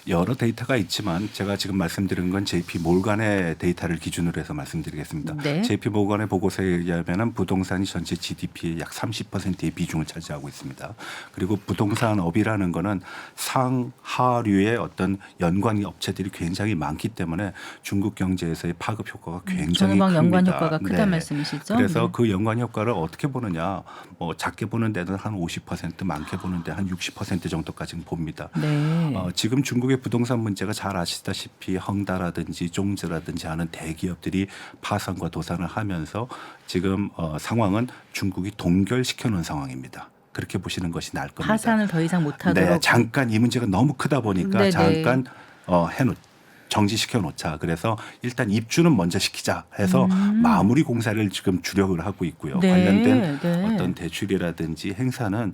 여러 데이터가 있지만 제가 지금 말씀드린 건 JP 몰간의 데이터를 기준으로 해서 말씀드리겠습니다. 네. JP 몰간의 보고서에 의하면 부동산이 전체 GDP의 약 30%의 비중을 차지하고 있습니다. 그리고 부동산업이라는 거는 상하류의 어떤 연관 업체들이 굉장히 많기 때문에 중국 경제에서의 파급 효과가 굉장히 전후방 큽니다. 연관 효과가 크다는 네. 말씀이시죠? 그래서 네. 그 연관 효과를 어떻게 보느냐? 작게 보는 데는 한 50%, 많게 보는 데 한 60% 정도까지는 봅니다. 네. 지금 중국의 부동산 문제가 잘 아시다시피 헝다라든지 종즈라든지 하는 대기업들이 파산과 도산을 하면서 지금 상황은 중국이 동결시켜 놓은 상황입니다. 그렇게 보시는 것이 나을 겁니다. 파산을 더 이상 못하도록. 네, 잠깐 이 문제가 너무 크다 보니까 네네. 잠깐 정지시켜 놓자. 그래서 일단 입주는 먼저 시키자 해서 마무리 공사를 지금 주력을 하고 있고요. 네, 관련된 네. 어떤 대출이라든지 행사는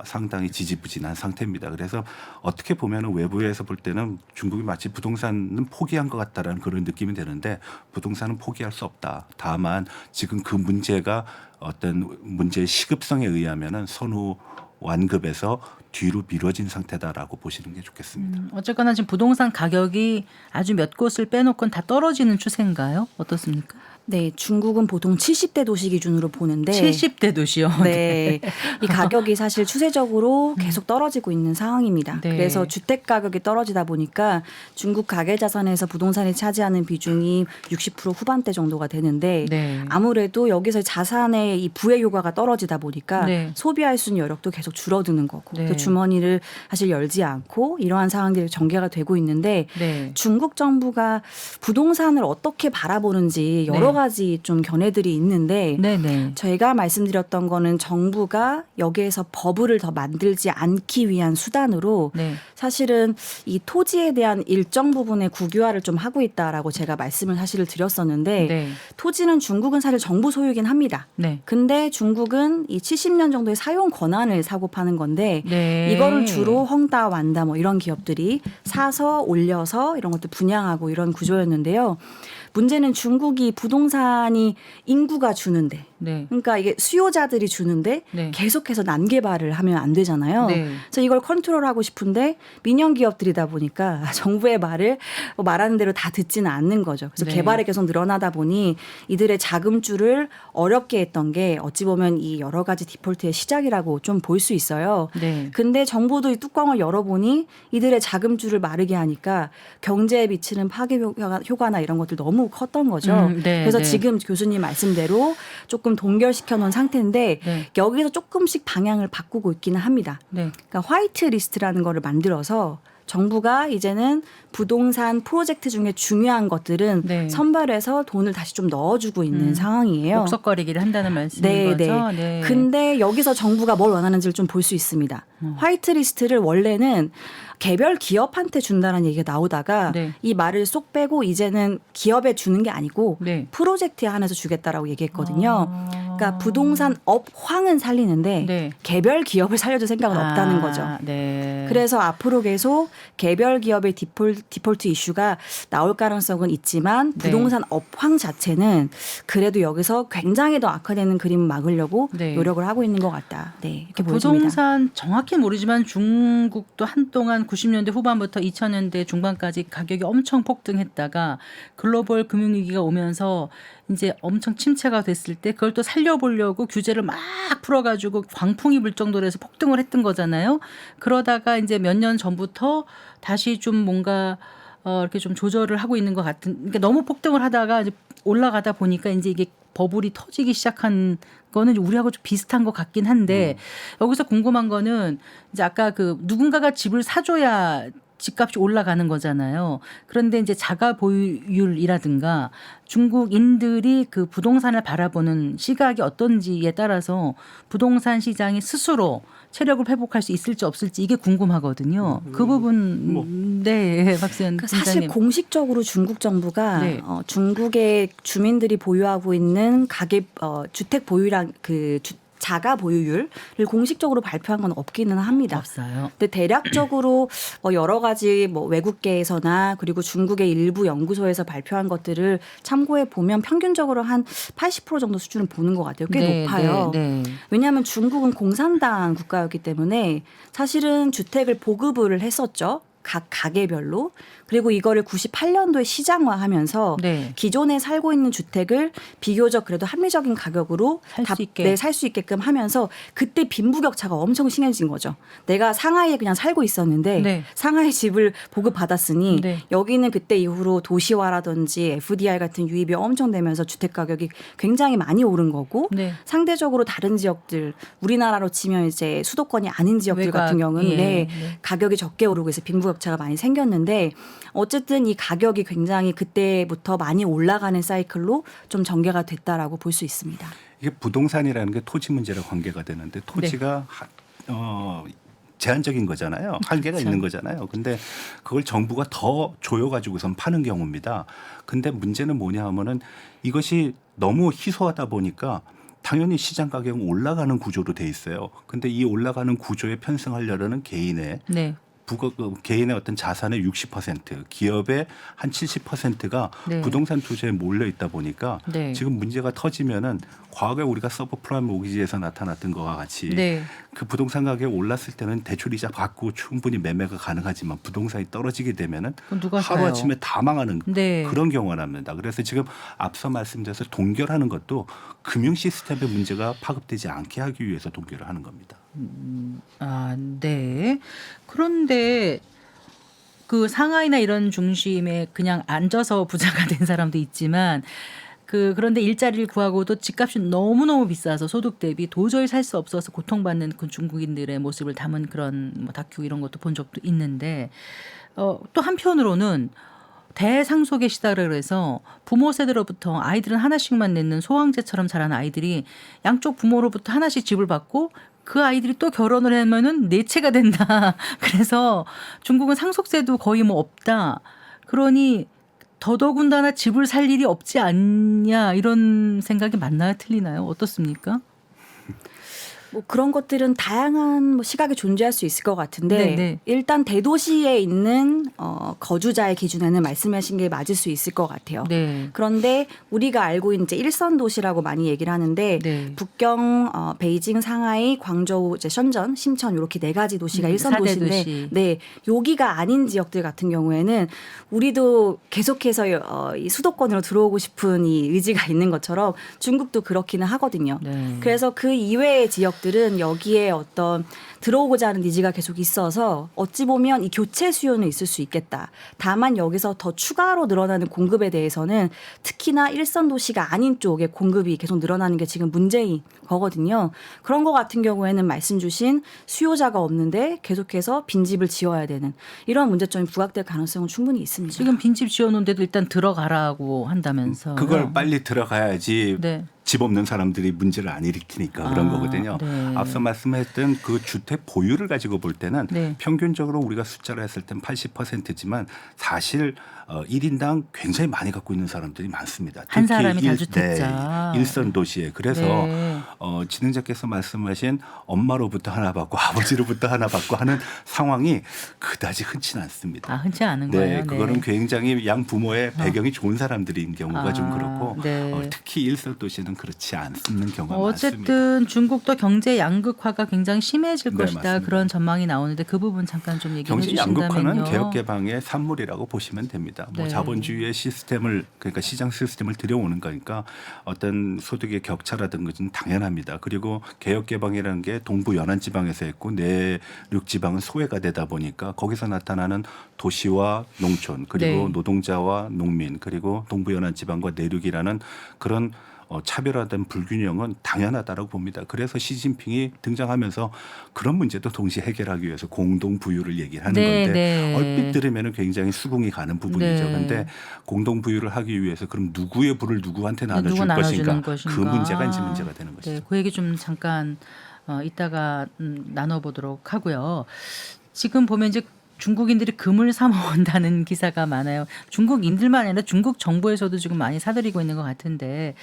상당히 지지부진한 상태입니다. 그래서 어떻게 보면 외부에서 볼 때는 중국이 마치 부동산은 포기한 것 같다라는 그런 느낌이 드는데 부동산은 포기할 수 없다. 다만 지금 그 문제가 어떤 문제의 시급성에 의하면은 선후 완급에서 뒤로 미뤄진 상태다라고 보시는 게 좋겠습니다. 어쨌거나 지금 부동산 가격이 아주 몇 곳을 빼놓고는 다 떨어지는 추세인가요? 어떻습니까? 네, 중국은 보통 70대 도시 기준으로 보는데 70대 도시요. 네. 이 가격이 사실 추세적으로 계속 떨어지고 있는 상황입니다. 네. 그래서 주택 가격이 떨어지다 보니까 중국 가계 자산에서 부동산이 차지하는 비중이 60% 후반대 정도가 되는데 네. 아무래도 여기서 자산의 이 부의 효과가 떨어지다 보니까 네. 소비할 수 있는 여력도 계속 줄어드는 거고 네. 그 주머니를 사실 열지 않고 이러한 상황들이 전개가 되고 있는데 네. 중국 정부가 부동산을 어떻게 바라보는지 여러 네. 가지 좀 견해들이 있는데 네네. 저희가 말씀드렸던 거는 정부가 여기에서 버블을 더 만들지 않기 위한 수단으로 네. 사실은 이 토지에 대한 일정 부분의 국유화를 좀 하고 있다라고 제가 말씀을 사실을 드렸었는데 네. 토지는 중국은 사실 정부 소유이긴 합니다. 네. 근데 중국은 이 70년 정도의 사용 권한을 사고 파는 건데 네. 이거를 주로 헝다, 완다 뭐 이런 기업들이 사서 올려서 이런 것들 분양하고 이런 구조였는데요. 문제는 중국이 부동산이 인구가 주는데 네. 그러니까 이게 수요자들이 주는데 네. 계속해서 난개발을 하면 안 되잖아요. 네. 그래서 이걸 컨트롤하고 싶은데 민영 기업들이다 보니까 정부의 말을 말하는 대로 다 듣지는 않는 거죠. 그래서 네. 개발이 계속 늘어나다 보니 이들의 자금줄을 어렵게 했던 게 어찌 보면 이 여러 가지 디폴트의 시작이라고 좀 볼 수 있어요. 네. 근데 정부도 이 뚜껑을 열어보니 이들의 자금줄을 마르게 하니까 경제에 미치는 파괴 효과나 이런 것들 너무 컸던 거죠. 네, 그래서 네. 지금 교수님 말씀대로 조금 동결시켜 놓은 상태인데 네. 여기서 조금씩 방향을 바꾸고 있기는 합니다. 네. 그러니까 화이트 리스트라는 거를 만들어서 정부가 이제는 부동산 프로젝트 중에 중요한 것들은 네. 선별해서 돈을 다시 좀 넣어주고 있는 상황이에요. 옥석거리기를 한다는 말씀인 네, 거죠. 네. 근데 여기서 정부가 뭘 원하는지를 좀 볼 수 있습니다. 화이트 리스트를 원래는 개별 기업한테 준다는 얘기가 나오다가 네. 이 말을 쏙 빼고 이제는 기업에 주는 게 아니고 네. 프로젝트에 한해서 주겠다라고 얘기했거든요. 아. 그러니까 부동산 업황은 살리는데 네. 개별 기업을 살려줄 생각은 없다는 거죠. 네. 그래서 앞으로 계속 개별 기업의 디폴트 이슈가 나올 가능성은 있지만 네. 부동산 업황 자체는 그래도 여기서 굉장히 더 악화되는 그림을 막으려고 네. 노력을 하고 있는 것 같다. 네, 이렇게 보여집니다. 부동산 정확히 모르지만 중국도 한동안 90년대 후반부터 2000년대 중반까지 가격이 엄청 폭등했다가 글로벌 금융위기가 오면서 이제 엄청 침체가 됐을 때 그걸 또 살려보려고 규제를 막 풀어가지고 광풍이 불 정도로 해서 폭등을 했던 거잖아요. 그러다가 이제 몇 년 전부터 다시 좀 뭔가 이렇게 좀 조절을 하고 있는 것 같은. 그러니까 너무 폭등을 하다가 이제 올라가다 보니까 이제 이게 버블이 터지기 시작한 거는 우리하고 좀 비슷한 것 같긴 한데 여기서 궁금한 거는 이제 아까 그 누군가가 집을 사줘야 집값이 올라가는 거잖아요. 그런데 이제 자가 보유율이라든가 중국인들이 그 부동산을 바라보는 시각이 어떤지에 따라서 부동산 시장이 스스로 체력을 회복할 수 있을지 없을지 이게 궁금하거든요. 그 부분 네, 박수현 사실 팀장님. 공식적으로 중국 정부가 네. 중국의 주민들이 보유하고 있는 주택 보유량 자가 보유율을 공식적으로 발표한 건 없기는 합니다. 없어요. 근데 대략적으로 여러 가지 외국계에서나 그리고 중국의 일부 연구소에서 발표한 것들을 참고해 보면 평균적으로 한 80% 정도 수준을 보는 것 같아요. 꽤 네, 높아요. 네, 네. 왜냐하면 중국은 공산당 국가였기 때문에 사실은 주택을 보급을 했었죠. 각 가게별로. 그리고 이거를 98년도에 시장화하면서 네. 기존에 살고 있는 주택을 비교적 그래도 합리적인 가격으로 살 수 있게끔 하면서 그때 빈부격차가 엄청 심해진 거죠. 내가 상하이에 그냥 살고 있었는데 네. 상하이 집을 보급받았으니 네. 여기는 그때 이후로 도시화라든지 FDI 같은 유입이 엄청 되면서 주택 가격이 굉장히 많이 오른 거고 네. 상대적으로 다른 지역들 우리나라로 치면 이제 수도권이 아닌 지역들 외곽, 같은 경우는 네. 가격이 적게 오르고 해서 빈부격차가 많이 생겼는데 어쨌든 이 가격이 굉장히 그때부터 많이 올라가는 사이클로 좀 전개가 됐다라고 볼 수 있습니다. 이게 부동산이라는 게 토지 문제랑 관계가 되는데 토지가 제한적인 거잖아요. 한계가 그렇죠. 있는 거잖아요. 근데 그걸 정부가 더 조여가지고선 파는 경우입니다. 근데 문제는 뭐냐 하면은 이것이 너무 희소하다 보니까 당연히 시장 가격은 올라가는 구조로 돼 있어요. 근데 이 올라가는 구조에 편승하려는 개인의 네. 개인의 어떤 자산의 60%, 기업의 한 70%가 네. 부동산 투자에 몰려 있다 보니까 네. 지금 문제가 터지면은 과거에 우리가 서브프라임 모기지에서 나타났던 것과 같이 네. 그 부동산 가격이 올랐을 때는 대출이자 받고 충분히 매매가 가능하지만 부동산이 떨어지게 되면은 그럼 누가 사요? 하루아침에 다 망하는 네. 그런 경우가 납니다. 그래서 지금 앞서 말씀드려서 동결하는 것도 금융 시스템의 문제가 파급되지 않게 하기 위해서 동결을 하는 겁니다. 아, 네. 그런데 그 상하이나 이런 중심에 그냥 앉아서 부자가 된 사람도 있지만 그런데 일자리를 구하고도 집값이 너무너무 비싸서 소득 대비 도저히 살 수 없어서 고통받는 그 중국인들의 모습을 담은 그런 다큐 이런 것도 본 적도 있는데 또 한편으로는 대상속의 시대라 그래서 부모 세대로부터 아이들은 하나씩만 낳는 소황제처럼 자란 아이들이 양쪽 부모로부터 하나씩 집을 받고 그 아이들이 또 결혼을 하면은 네 채가 된다. 그래서 중국은 상속세도 거의 없다. 그러니 더더군다나 집을 살 일이 없지 않냐 이런 생각이 맞나요? 틀리나요? 어떻습니까? 그런 것들은 다양한 시각이 존재할 수 있을 것 같은데 네네. 일단 대도시에 있는 거주자의 기준에는 말씀하신 게 맞을 수 있을 것 같아요. 네. 그런데 우리가 알고 있는 이제 일선 도시라고 많이 얘기를 하는데 네. 북경, 베이징, 상하이, 광저우, 이제 션전, 심천 이렇게 네 가지 도시가 일선 4대 도시인데 도시. 네, 여기가 아닌 지역들 같은 경우에는 우리도 계속해서 이 수도권으로 들어오고 싶은 이 의지가 있는 것처럼 중국도 그렇기는 하거든요. 네. 그래서 그 이외의 지역들은 여기에 어떤 들어오고자 하는 니즈가 계속 있어서 어찌 보면 이 교체 수요는 있을 수 있겠다. 다만 여기서 더 추가로 늘어나는 공급에 대해서는 특히나 일선 도시가 아닌 쪽에 공급이 계속 늘어나는 게 지금 문제인 거거든요. 그런 거 같은 경우에는 말씀 주신 수요자가 없는데 계속해서 빈집을 지어야 되는 이런 문제점이 부각될 가능성은 충분히 있습니다. 지금 빈집 지어놓은데도 일단 들어가라고 한다면서. 그걸 빨리 들어가야지 네. 집 없는 사람들이 문제를 안 일으키니까 그런 거거든요. 네. 앞서 말씀했던 그 주택 보유를 가지고 볼 때는 네. 평균적으로 우리가 숫자를 했을 땐 80%지만 사실 1인당 굉장히 많이 갖고 있는 사람들이 많습니다. 한 특히 사람이 다주택자. 일선 도시에. 그래서 네. 진행자께서 말씀하신 엄마로부터 하나 받고 아버지로부터 하나 받고 하는 상황이 그다지 흔치는 않습니다. 흔치 않은 네, 거예요. 그거는 굉장히 양 부모의 배경이 좋은 사람들인 경우가 좀 그렇고 네. 특히 일선 도시는 그렇지 않는 경우가 많습니다. 어쨌든 중국도 경제 양극화가 굉장히 심해질 네, 것이다. 맞습니다. 그런 전망이 나오는데 그 부분 잠깐 좀 얘기해 경제 주신다면요. 양극화는 개혁 개방의 산물이라고 보시면 됩니다. 뭐 네. 자본주의의 시스템을 그러니까 시장 시스템을 들여오는 거니까 어떤 소득의 격차라든가 는 당연합니다. 그리고 개혁 개방이라는 게 동부 연안 지방에서 했고 내륙 지방은 소외가 되다 보니까 거기서 나타나는 도시와 농촌 그리고 네. 노동자와 농민 그리고 동부 연안 지방과 내륙이라는 그런 차별화된 불균형은 당연하다라고 봅니다. 그래서 시진핑이 등장하면서 그런 문제도 동시에 해결하기 위해서 공동 부유를 얘기를 하는 네, 건데 네. 얼핏 들으면 굉장히 수긍이 가는 부분이죠. 네. 그런데 공동 부유를 하기 위해서 그럼 누구의 부를 누구한테 나눠줄 누구 나눠주는 것인가? 그 문제가 이제 문제가 되는 것이죠. 네, 그 얘기 좀 잠깐 이따가 나눠보도록 하고요. 지금 보면 이제 중국인들이 금을 사 모은다는 기사가 많아요. 중국인들만 아니라 중국 정부에서도 지금 많이 사들이고 있는 것 같은데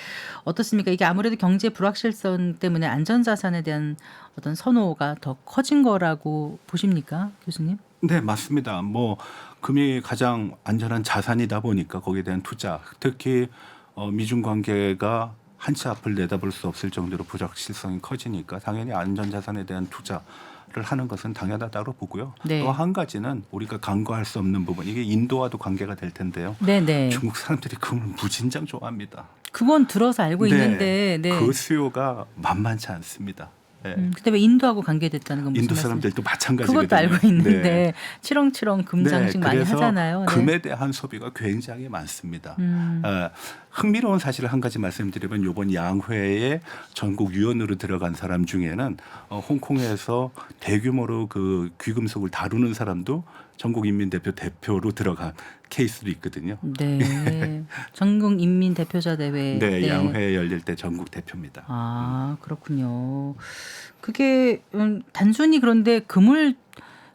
어떻습니까? 이게 아무래도 경제 불확실성 때문에 안전자산에 대한 어떤 선호가 더 커진 거라고 보십니까, 교수님? 네, 맞습니다. 뭐 금이 가장 안전한 자산이다 보니까 거기에 대한 투자, 특히 미중 관계가 한치 앞을 내다볼 수 없을 정도로 불확실성이 커지니까 당연히 안전자산에 대한 투자를 하는 것은 당연하다고 보고요. 네. 또 한 가지는 우리가 간과할 수 없는 부분, 이게 인도와도 관계가 될 텐데요. 네네. 중국 사람들이 금을 무진장 좋아합니다. 그건 들어서 알고 있는데, 네. 그 수요가 만만치 않습니다. 네. 근데 왜 인도하고 관계됐다는 건 무슨 인도 말씀이세요? 사람들도 마찬가지거든요. 그것도 알고 있는데 네. 치렁치렁 금장식 많이 그래서 하잖아요. 네. 금에 대한 소비가 굉장히 많습니다. 흥미로운 사실을 한 가지 말씀드리면 이번 양회에 전국 위원으로 들어간 사람 중에는 홍콩에서 대규모로 그 귀금속을 다루는 사람도 전국인민대표 대표로 들어간 케이스도 있거든요. 네. 전국 인민 대표자 대회. 네, 양회 열릴 때 전국 대표입니다. 아, 그렇군요. 그게 단순히 그런데 금을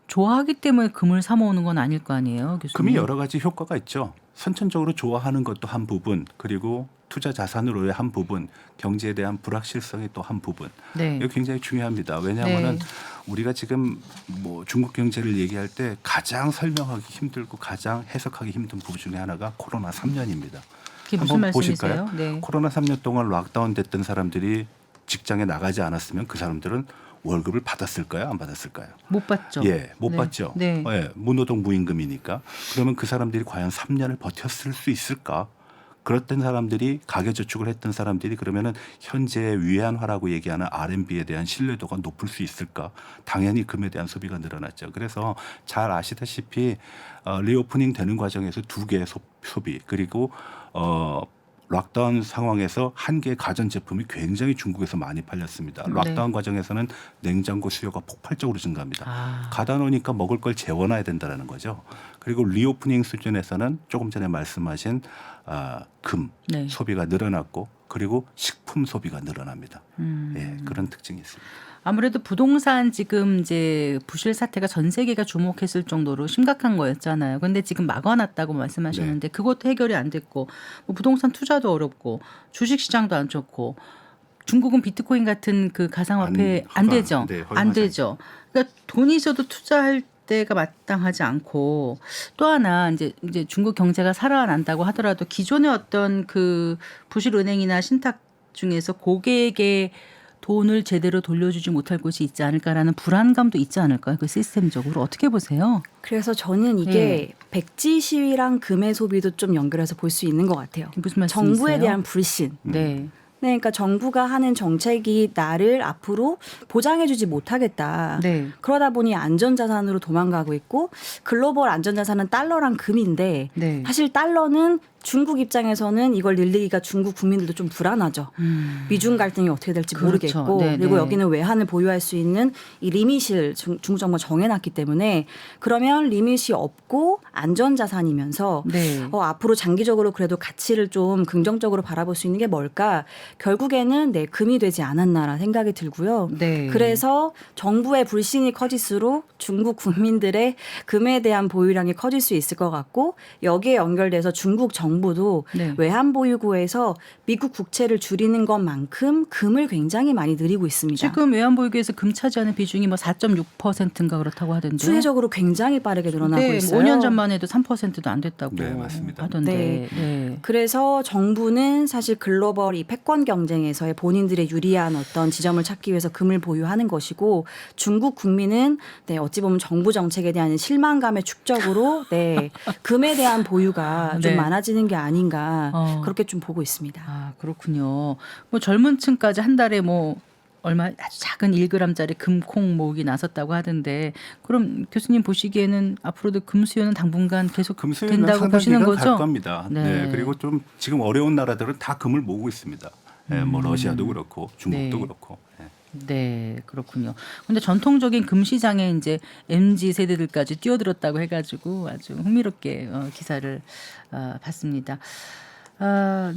좋아하기 때문에 금을 사 모으는 건 아닐 거 아니에요, 교수님? 금이 여러 가지 효과가 있죠. 선천적으로 좋아하는 것도 한 부분, 그리고 투자 자산으로의 한 부분, 경제에 대한 불확실성이 또 한 부분. 네. 이거 굉장히 중요합니다. 왜냐하면 네. 우리가 지금 뭐 중국 경제를 얘기할 때 가장 설명하기 힘들고 가장 해석하기 힘든 부분 중에 하나가 코로나 3년입니다. 그게 무슨 한번 말씀이세요? 보실까요? 네. 코로나 3년 동안 락다운 됐던 사람들이 직장에 나가지 않았으면 그 사람들은 월급을 받았을까요? 안 받았을까요? 못 봤죠. 예, 못 네. 받죠. 네. 예, 무노동 무임금이니까. 그러면 그 사람들이 과연 3년을 버텼을 수 있을까? 그랬던 사람들이 가계저축을 했던 사람들이 그러면은 현재 위안화라고 얘기하는 RMB에 대한 신뢰도가 높을 수 있을까? 당연히 금에 대한 소비가 늘어났죠. 그래서 잘 아시다시피 리오프닝 되는 과정에서 두 개의 소비 그리고 락다운 상황에서 한 개의 가전제품이 굉장히 중국에서 많이 팔렸습니다. 락다운 과정에서는 냉장고 수요가 폭발적으로 증가합니다. 가다 놓으니까 먹을 걸 재워놔야 된다는 거죠. 그리고 리오프닝 수준에서는 조금 전에 말씀하신 금 네. 소비가 늘어났고 그리고 식품 소비가 늘어납니다. 예, 그런 특징이 있습니다. 아무래도 부동산 지금 이제 부실 사태가 전 세계가 주목했을 정도로 심각한 거였잖아요. 근데 지금 막아놨다고 말씀하셨는데 그것도 해결이 안 됐고 뭐 부동산 투자도 어렵고 주식 시장도 안 좋고 중국은 비트코인 같은 그 가상화폐 안 되죠. 네, 안 되죠. 그러니까 돈이 있어도 투자할 때가 마땅하지 않고 또 하나 이제 중국 경제가 살아난다고 하더라도 기존의 어떤 그 부실 은행이나 신탁 중에서 고객에게 돈을 제대로 돌려주지 못할 곳이 있지 않을까라는 불안감도 있지 않을까요? 그 시스템적으로 어떻게 보세요? 그래서 저는 이게 백지 시위랑 금의 소비도 좀 연결해서 볼 수 있는 것 같아요. 무슨 말씀이세요? 정부에 대한 불신. 네. 네, 그러니까 정부가 하는 정책이 나를 앞으로 보장해주지 못하겠다. 네. 그러다 보니 안전자산으로 도망가고 있고 글로벌 안전자산은 달러랑 금인데 네. 사실 달러는 중국 입장에서는 이걸 늘리기가 중국 국민들도 좀 불안하죠. 미중 갈등이 어떻게 될지 그렇죠. 모르겠고 네, 그리고 네. 여기는 외환을 보유할 수 있는 이 리밋을 중국 정부가 정해놨기 때문에 그러면 리밋이 없고 안전자산이면서 네. 앞으로 장기적으로 그래도 가치를 좀 긍정적으로 바라볼 수 있는 게 뭘까? 결국에는 금이 되지 않았나라는 생각이 들고요. 네. 그래서 정부의 불신이 커질수록 중국 국민들의 금에 대한 보유량이 커질 수 있을 것 같고 여기에 연결돼서 중국 정부 정부도 네. 외환 보유고에서 미국 국채를 줄이는 것만큼 금을 굉장히 많이 늘리고 있습니다. 지금 외환보유고에서 금 차지하는 비중이 뭐 4.6%인가 그렇다고 하던데. 추세적으로 굉장히 빠르게 늘어나고 네, 있어요. 5년 전만 해도 3%도 안 됐다고 네, 맞습니다. 하던데. 네. 네. 그래서 정부는 사실 글로벌 이 패권 경쟁에서의 본인들의 유리한 어떤 지점을 찾기 위해서 금을 보유하는 것이고 중국 국민은 네, 어찌 보면 정부 정책에 대한 실망감의 축적으로 네, 금에 대한 보유가 좀 네. 많아지는 게 아닌가 그렇게 좀 보고 있습니다. 아, 그렇군요. 뭐 젊은 층까지 한 달에 뭐 얼마 아주 작은 1g짜리 금콩 모으기 나섰다고 하던데 그럼 교수님 보시기에는 앞으로도 금 수요는 당분간 계속 금 수요는 된다고 상당 보시는 기간 거죠? 갈 겁니다. 네. 네. 그리고 좀 지금 어려운 나라들은 다 금을 모으고 있습니다. 네, 뭐 러시아도 그렇고 중국도 네. 그렇고. 네. 네, 그렇군요. 근데 전통적인 금 시장에 이제 MZ 세대들까지 뛰어들었다고 해가지고 아주 흥미롭게 기사를 봤습니다.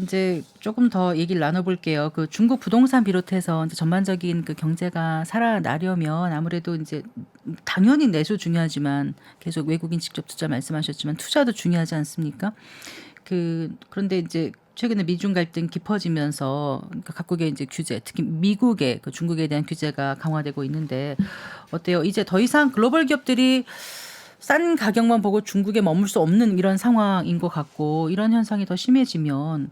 이제 조금 더 얘기를 나눠볼게요. 그 중국 부동산 비롯해서 이제 전반적인 그 경제가 살아나려면 아무래도 이제 당연히 내수 중요하지만 계속 외국인 직접 투자 말씀하셨지만 투자도 중요하지 않습니까? 그런데 이제 최근에 미중 갈등 깊어지면서 그러니까 각국의 이제 규제, 특히 미국의 그 중국에 대한 규제가 강화되고 있는데 어때요? 이제 더 이상 글로벌 기업들이 싼 가격만 보고 중국에 머물 수 없는 이런 상황인 것 같고 이런 현상이 더 심해지면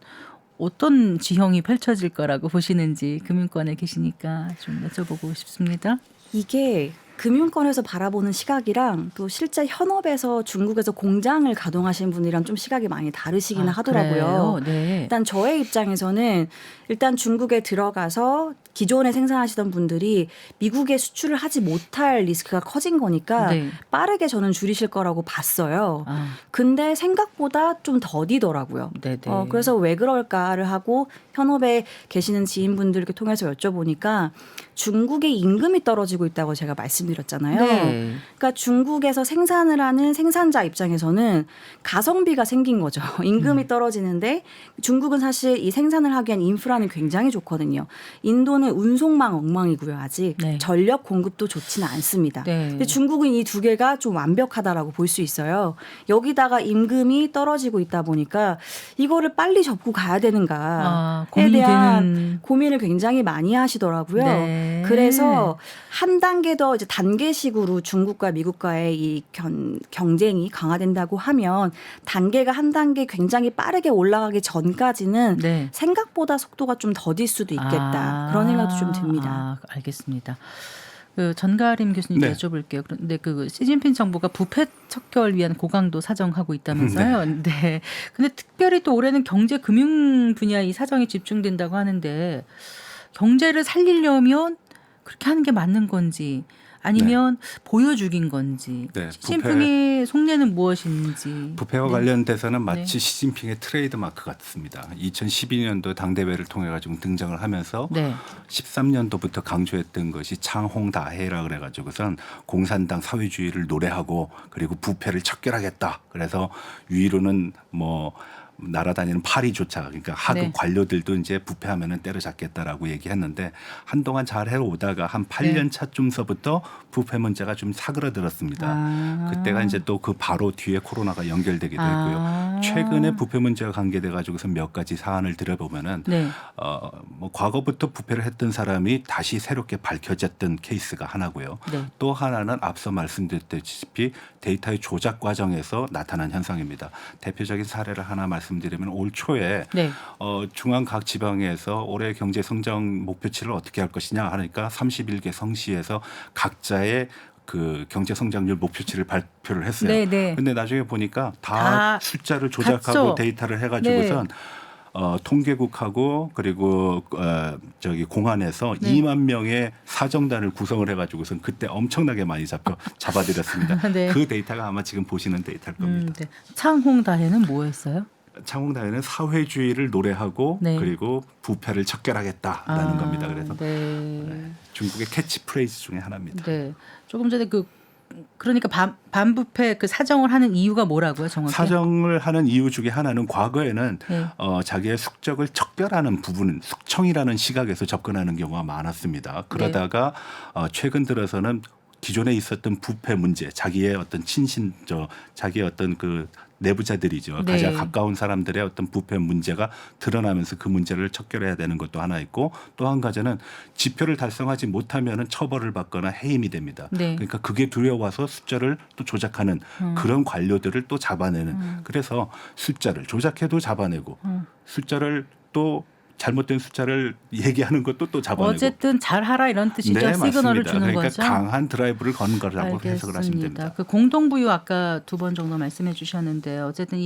어떤 지형이 펼쳐질 거라고 보시는지 금융권에 계시니까 좀 여쭤보고 싶습니다. 이게 금융권에서 바라보는 시각이랑 또 실제 현업에서 중국에서 공장을 가동하시는 분들이랑 좀 시각이 많이 다르시기는 하더라고요. 그래요? 네. 일단 저의 입장에서는 일단 중국에 들어가서 기존에 생산하시던 분들이 미국에 수출을 하지 못할 리스크가 커진 거니까 네. 빠르게 저는 줄이실 거라고 봤어요. 아, 근데 생각보다 좀 더디더라고요. 네네. 그래서 왜 그럴까를 하고 현업에 계시는 지인분들께 통해서 여쭤보니까 중국의 임금이 떨어지고 있다고 제가 말씀드렸잖아요. 네. 그러니까 중국에서 생산을 하는 생산자 입장에서는 가성비가 생긴 거죠. 임금이 떨어지는데 중국은 사실 이 생산을 하기 위한 인프라는 굉장히 좋거든요. 인도는 운송망 엉망이고요. 아직 네. 전력 공급도 좋지는 않습니다. 네. 근데 중국은 이 두 개가 좀 완벽하다라고 볼 수 있어요. 여기다가 임금이 떨어지고 있다 보니까 이거를 빨리 접고 가야 되는가에 고민이 대한 되는. 고민을 굉장히 많이 하시더라고요. 네. 그래서 한 단계 더 이제 단계식으로 중국과 미국과의 이 경쟁이 강화된다고 하면 단계가 한 단계 굉장히 빠르게 올라가기 전까지는 네. 생각보다 속도가 좀 더딜 수도 있겠다. 그런 생각도 좀 듭니다. 알겠습니다. 그 전가림 교수님 네. 여쭤볼게요. 그런데 그 시진핑 정부가 부패 척결을 위한 고강도 사정하고 있다면서요. 네. 근데 특별히 또 올해는 경제 금융 분야 이 사정이 집중된다고 하는데 경제를 살리려면 그렇게 하는 게 맞는 건지 아니면 보여주긴 건지 네, 시진핑의 속내는 무엇인지 부패와 네. 관련돼서는 마치 시진핑의 트레이드 마크 같습니다. 2012년도 당대회를 통해 가지고 등장을 하면서 네. 13년도부터 강조했던 것이 창홍다해라 그래가지고선 공산당 사회주의를 노래하고 그리고 부패를 척결하겠다. 그래서 위로는 뭐 날아다니는 파리조차 그러니까 하급 네. 관료들도 이제 부패하면은 때려잡겠다라고 얘기했는데 한동안 잘 해오다가 한 8년 차쯤서부터 부패 문제가 좀 사그라들었습니다. 그때가 이제 또 그 바로 뒤에 코로나가 연결되기도 했고요. 최근에 부패 문제가 관계돼 가지고서 몇 가지 사안을 들여보면은 네. 뭐 과거부터 부패를 했던 사람이 다시 새롭게 밝혀졌던 케이스가 하나고요. 네. 또 하나는 앞서 말씀드렸다시피 데이터의 조작 과정에서 나타난 현상입니다. 대표적인 사례를 하나 말씀드리면 올 초에 네. 중앙 각 지방에서 올해 경제 성장 목표치를 어떻게 할 것이냐 하니까 31개 성시에서 각자의 그 경제 성장률 목표치를 발표를 했어요. 네, 네. 근데 나중에 보니까 다 다 숫자를 조작하고 같죠? 데이터를 해가지고선 네. 통계국하고 그리고 저기 공안에서 네. 2만 명의 사정단을 구성을 해가지고선 그때 엄청나게 많이 잡아들였습니다. 네. 그 데이터가 아마 지금 보시는 데이터일 겁니다. 네. 창홍다해는 뭐였어요? 창홍다회는 사회주의를 노래하고 네. 그리고 부패를 척결하겠다라는 겁니다. 그래서 네. 중국의 캐치프레이즈 중에 하나입니다. 네. 조금 전에 그러니까 반부패 그 사정을 하는 이유가 뭐라고요, 정확히? 사정을 하는 이유 중에 하나는 과거에는 네. 자기의 숙적을 척결하는 부분, 숙청이라는 시각에서 접근하는 경우가 많았습니다. 그러다가 최근 들어서는 기존에 있었던 부패 문제, 자기의 어떤 자기의 어떤 그 내부자들이죠. 네. 가장 가까운 사람들의 어떤 부패 문제가 드러나면서 그 문제를 척결해야 되는 것도 하나 있고 또 한 가지는 지표를 달성하지 못하면은 처벌을 받거나 해임이 됩니다. 네. 그러니까 그게 두려워서 숫자를 또 조작하는 그런 관료들을 또 잡아내는 그래서 숫자를 조작해도 잡아내고 숫자를 또 잘못된 숫자를 얘기하는 것도 또 잡아내고 어쨌든 잘하라 이런 뜻이죠. 네, 시그널을 맞습니다. 주는 그러니까 거죠. 강한 드라이브를 거는 거라고 해석을 하시면 됩니다. 그 공동부유 아까 2번 정도 말씀해 주셨는데 어쨌든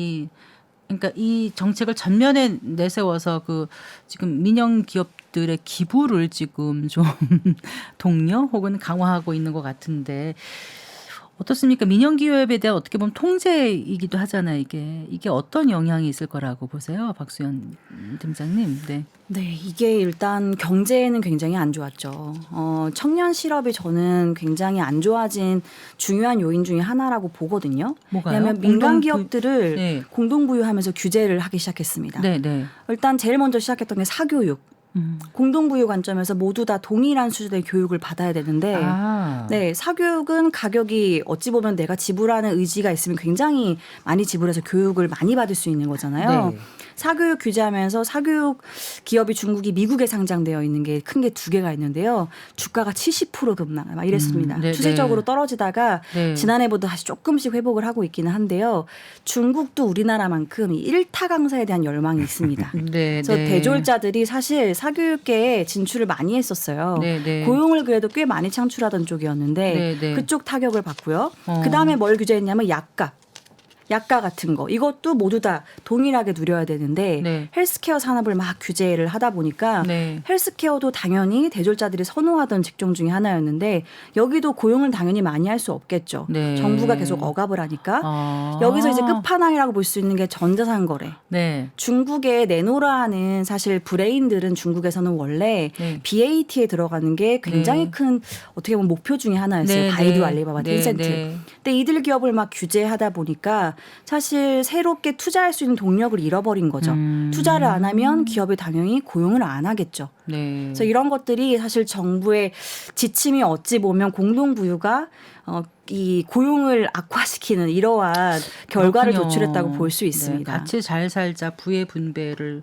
그러니까 이 정책을 전면에 내세워서 그 지금 민영 기업들의 기부를 지금 좀 독려 혹은 강화하고 있는 것 같은데 어떻습니까? 민영 기업에 대한 어떻게 보면 통제이기도 하잖아요. 이게 어떤 영향이 있을 거라고 보세요, 박수현 팀장님? 네. 네, 이게 일단 경제에는 굉장히 안 좋았죠. 청년 실업이 저는 굉장히 안 좋아진 중요한 요인 중에 하나라고 보거든요. 뭐가요? 왜냐하면 민간 기업들을 네. 공동부유하면서 규제를 하기 시작했습니다. 네, 네. 일단 제일 먼저 시작했던 게 사교육. 공동부유 관점에서 모두 다 동일한 수준의 교육을 받아야 되는데 네, 사교육은 가격이 어찌 보면 내가 지불하는 의지가 있으면 굉장히 많이 지불해서 교육을 많이 받을 수 있는 거잖아요. 네. 사교육 규제하면서 사교육 기업이 중국이 미국에 상장되어 있는 게 큰 게 두 개가 있는데요. 주가가 70% 급락 막 이랬습니다. 네, 추세적으로 네. 떨어지다가 떨어지다가 지난해보다 다시 조금씩 회복을 하고 있기는 한데요. 중국도 우리나라만큼 이 일타 강사에 대한 열망이 있습니다. 네, 그래서 네. 대졸자들이 사실 사교육계에 진출을 많이 했었어요. 네, 네. 고용을 그래도 꽤 많이 창출하던 쪽이었는데 네, 네. 그쪽 타격을 받고요. 그다음에 뭘 규제했냐면 약가 같은 거 이것도 모두 다 동일하게 누려야 되는데 네. 헬스케어 산업을 막 규제를 하다 보니까 네. 헬스케어도 당연히 대졸자들이 선호하던 직종 중에 하나였는데 여기도 고용을 당연히 많이 할 수 없겠죠. 네. 정부가 계속 억압을 하니까 아. 여기서 이제 끝판왕이라고 볼 수 있는 게 전자상 거래. 네. 중국의 네노라는 사실 브레인들은 중국에서는 원래 네. BAT에 들어가는 게 굉장히 네. 큰 어떻게 보면 목표 중에 하나였어요. 네, 바이두, 네. 알리바바, 네, 텐센트. 네. 근데 이들 기업을 막 규제하다 보니까 사실 새롭게 투자할 수 있는 동력을 잃어버린 거죠. 투자를 안 하면 기업이 당연히 고용을 안 하겠죠. 네. 그래서 이런 것들이 사실 정부의 지침이 어찌 보면 공동부유가 이 고용을 악화시키는 이러한 결과를 그렇군요. 도출했다고 볼 수 있습니다. 네, 같이 잘 살자 부의 분배를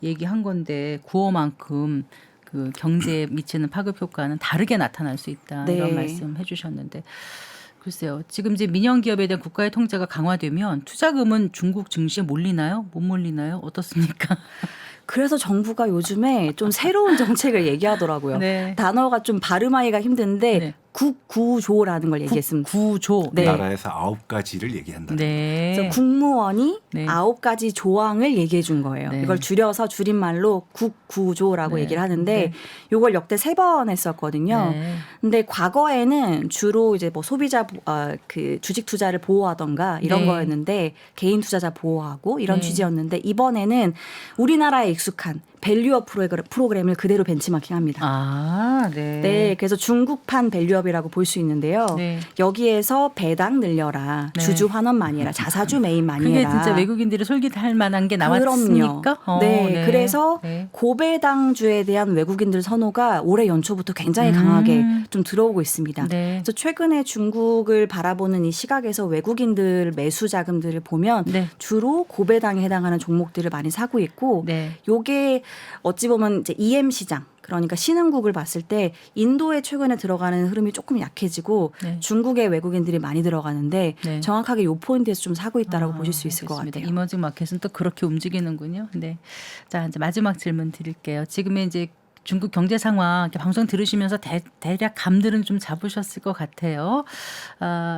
얘기한 건데 구호만큼 그 경제에 미치는 파급 효과는 다르게 나타날 수 있다. 네. 이런 말씀 해주셨는데 글쎄요. 지금 이제 민영 기업에 대한 국가의 통제가 강화되면 투자금은 중국 증시에 몰리나요? 못 몰리나요? 어떻습니까? 그래서 정부가 요즘에 좀 새로운 정책을 얘기하더라고요. 네. 단어가 좀 발음하기가 힘든데 네. 국구조라는 걸 얘기했습니다. 구조. 네. 나라에서 9가지를 얘기한다. 네. 그래서 국무원이 네. 9가지 조항을 얘기해 준 거예요. 네. 이걸 줄여서 줄임말로 국구조라고 네. 얘기를 하는데 네. 이걸 역대 3번 했었거든요. 네. 근데 과거에는 주로 이제 뭐 소비자 그 주식 투자를 보호하던가 이런 네. 거였는데 개인 투자자 보호하고 이런 네. 취지였는데 이번에는 우리나라에 익숙한 밸류업 프로그램을 그대로 벤치마킹합니다. 아, 네. 네, 그래서 중국판 밸류업이라고 볼 수 있는데요. 네. 여기에서 배당 늘려라, 네. 주주 환원 많이 해라, 자사주 매입 많이 그게 해라. 진짜 외국인들이 솔깃할 만한 게 나왔습니까? 그럼요. 네, 그래서 네. 고배당주에 대한 외국인들 선호가 올해 연초부터 굉장히 강하게 좀 들어오고 있습니다. 네. 그래서 최근에 중국을 바라보는 이 시각에서 외국인들 매수 자금들을 보면 네. 주로 고배당에 해당하는 종목들을 많이 사고 있고 네. 요게 어찌 보면 이제 EM 시장 그러니까 신흥국을 봤을 때 인도에 최근에 들어가는 흐름이 조금 약해지고 네. 중국에 외국인들이 많이 들어가는데 네. 정확하게 요 포인트에서 좀 사고 있다라고 보실 수 있을 것 알겠습니다. 같아요. 이머징 마켓은 또 그렇게 움직이는군요. 네. 자, 이제 마지막 질문 드릴게요. 지금의 이제 중국 경제 상황 이렇게 방송 들으시면서 대략 감들은 좀 잡으셨을 것 같아요.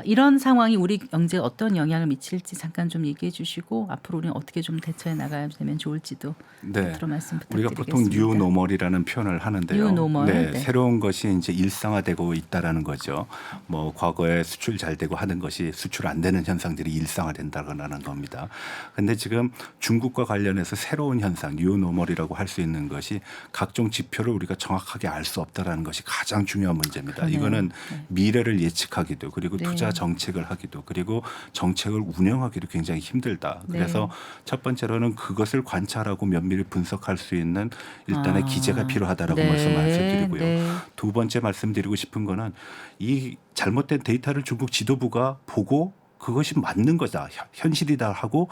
이런 상황이 우리 경제에 어떤 영향을 미칠지 잠깐 좀 얘기해 주시고 앞으로 우리는 어떻게 좀 대처해 나가야 되면 좋을지도 네. 들어 말씀 우리가 부탁드리겠습니다. 보통 뉴노멀이라는 표현을 하는데요. 뉴노멀. 네, 네. 새로운 것이 이제 일상화되고 있다라는 거죠. 뭐 과거에 수출 잘 되고 하는 것이 수출 안 되는 현상들이 일상화된다는 겁니다. 근데 지금 중국과 관련해서 새로운 현상, 뉴노멀이라고 할 수 있는 것이 각종 지표 지표를 우리가 정확하게 알 수 없다라는 것이 가장 중요한 문제입니다. 그러네요. 이거는 네. 미래를 예측하기도 그리고 네. 투자 정책을 하기도 그리고 정책을 운영하기도 굉장히 힘들다. 네. 그래서 첫 번째로는 그것을 관찰하고 면밀히 분석할 수 있는 일단의 아. 기재가 필요하다라고 네. 말씀드리고요. 네. 두 번째 말씀드리고 싶은 거는 이 잘못된 데이터를 중국 지도부가 보고 그것이 맞는 거다, 현실이다 하고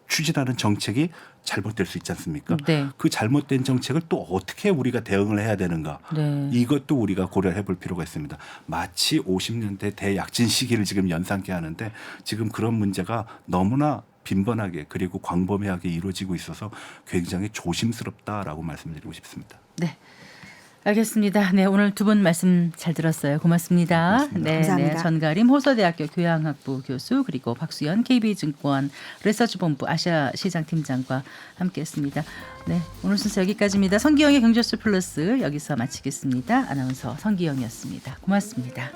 추진하는 정책이 잘못될 수 있지 않습니까? 네. 그 잘못된 정책을 또 어떻게 우리가 대응을 해야 되는가? 네. 이것도 우리가 고려해 볼 필요가 있습니다. 마치 50년대 대약진 시기를 지금 연상케 하는데 지금 그런 문제가 너무나 빈번하게 그리고 광범위하게 이루어지고 있어서 굉장히 조심스럽다라고 말씀드리고 싶습니다. 네. 알겠습니다. 네, 오늘 두 분 말씀 잘 들었어요. 고맙습니다. 고맙습니다. 네, 감사합니다. 네, 전가림 호서대학교 교양학부 교수 그리고 박수연 KB증권 리서치본부 아시아 시장팀장과 함께했습니다. 네, 오늘 순서 여기까지입니다. 성기영의 경제쇼 플러스 여기서 마치겠습니다. 아나운서 성기영이었습니다. 고맙습니다.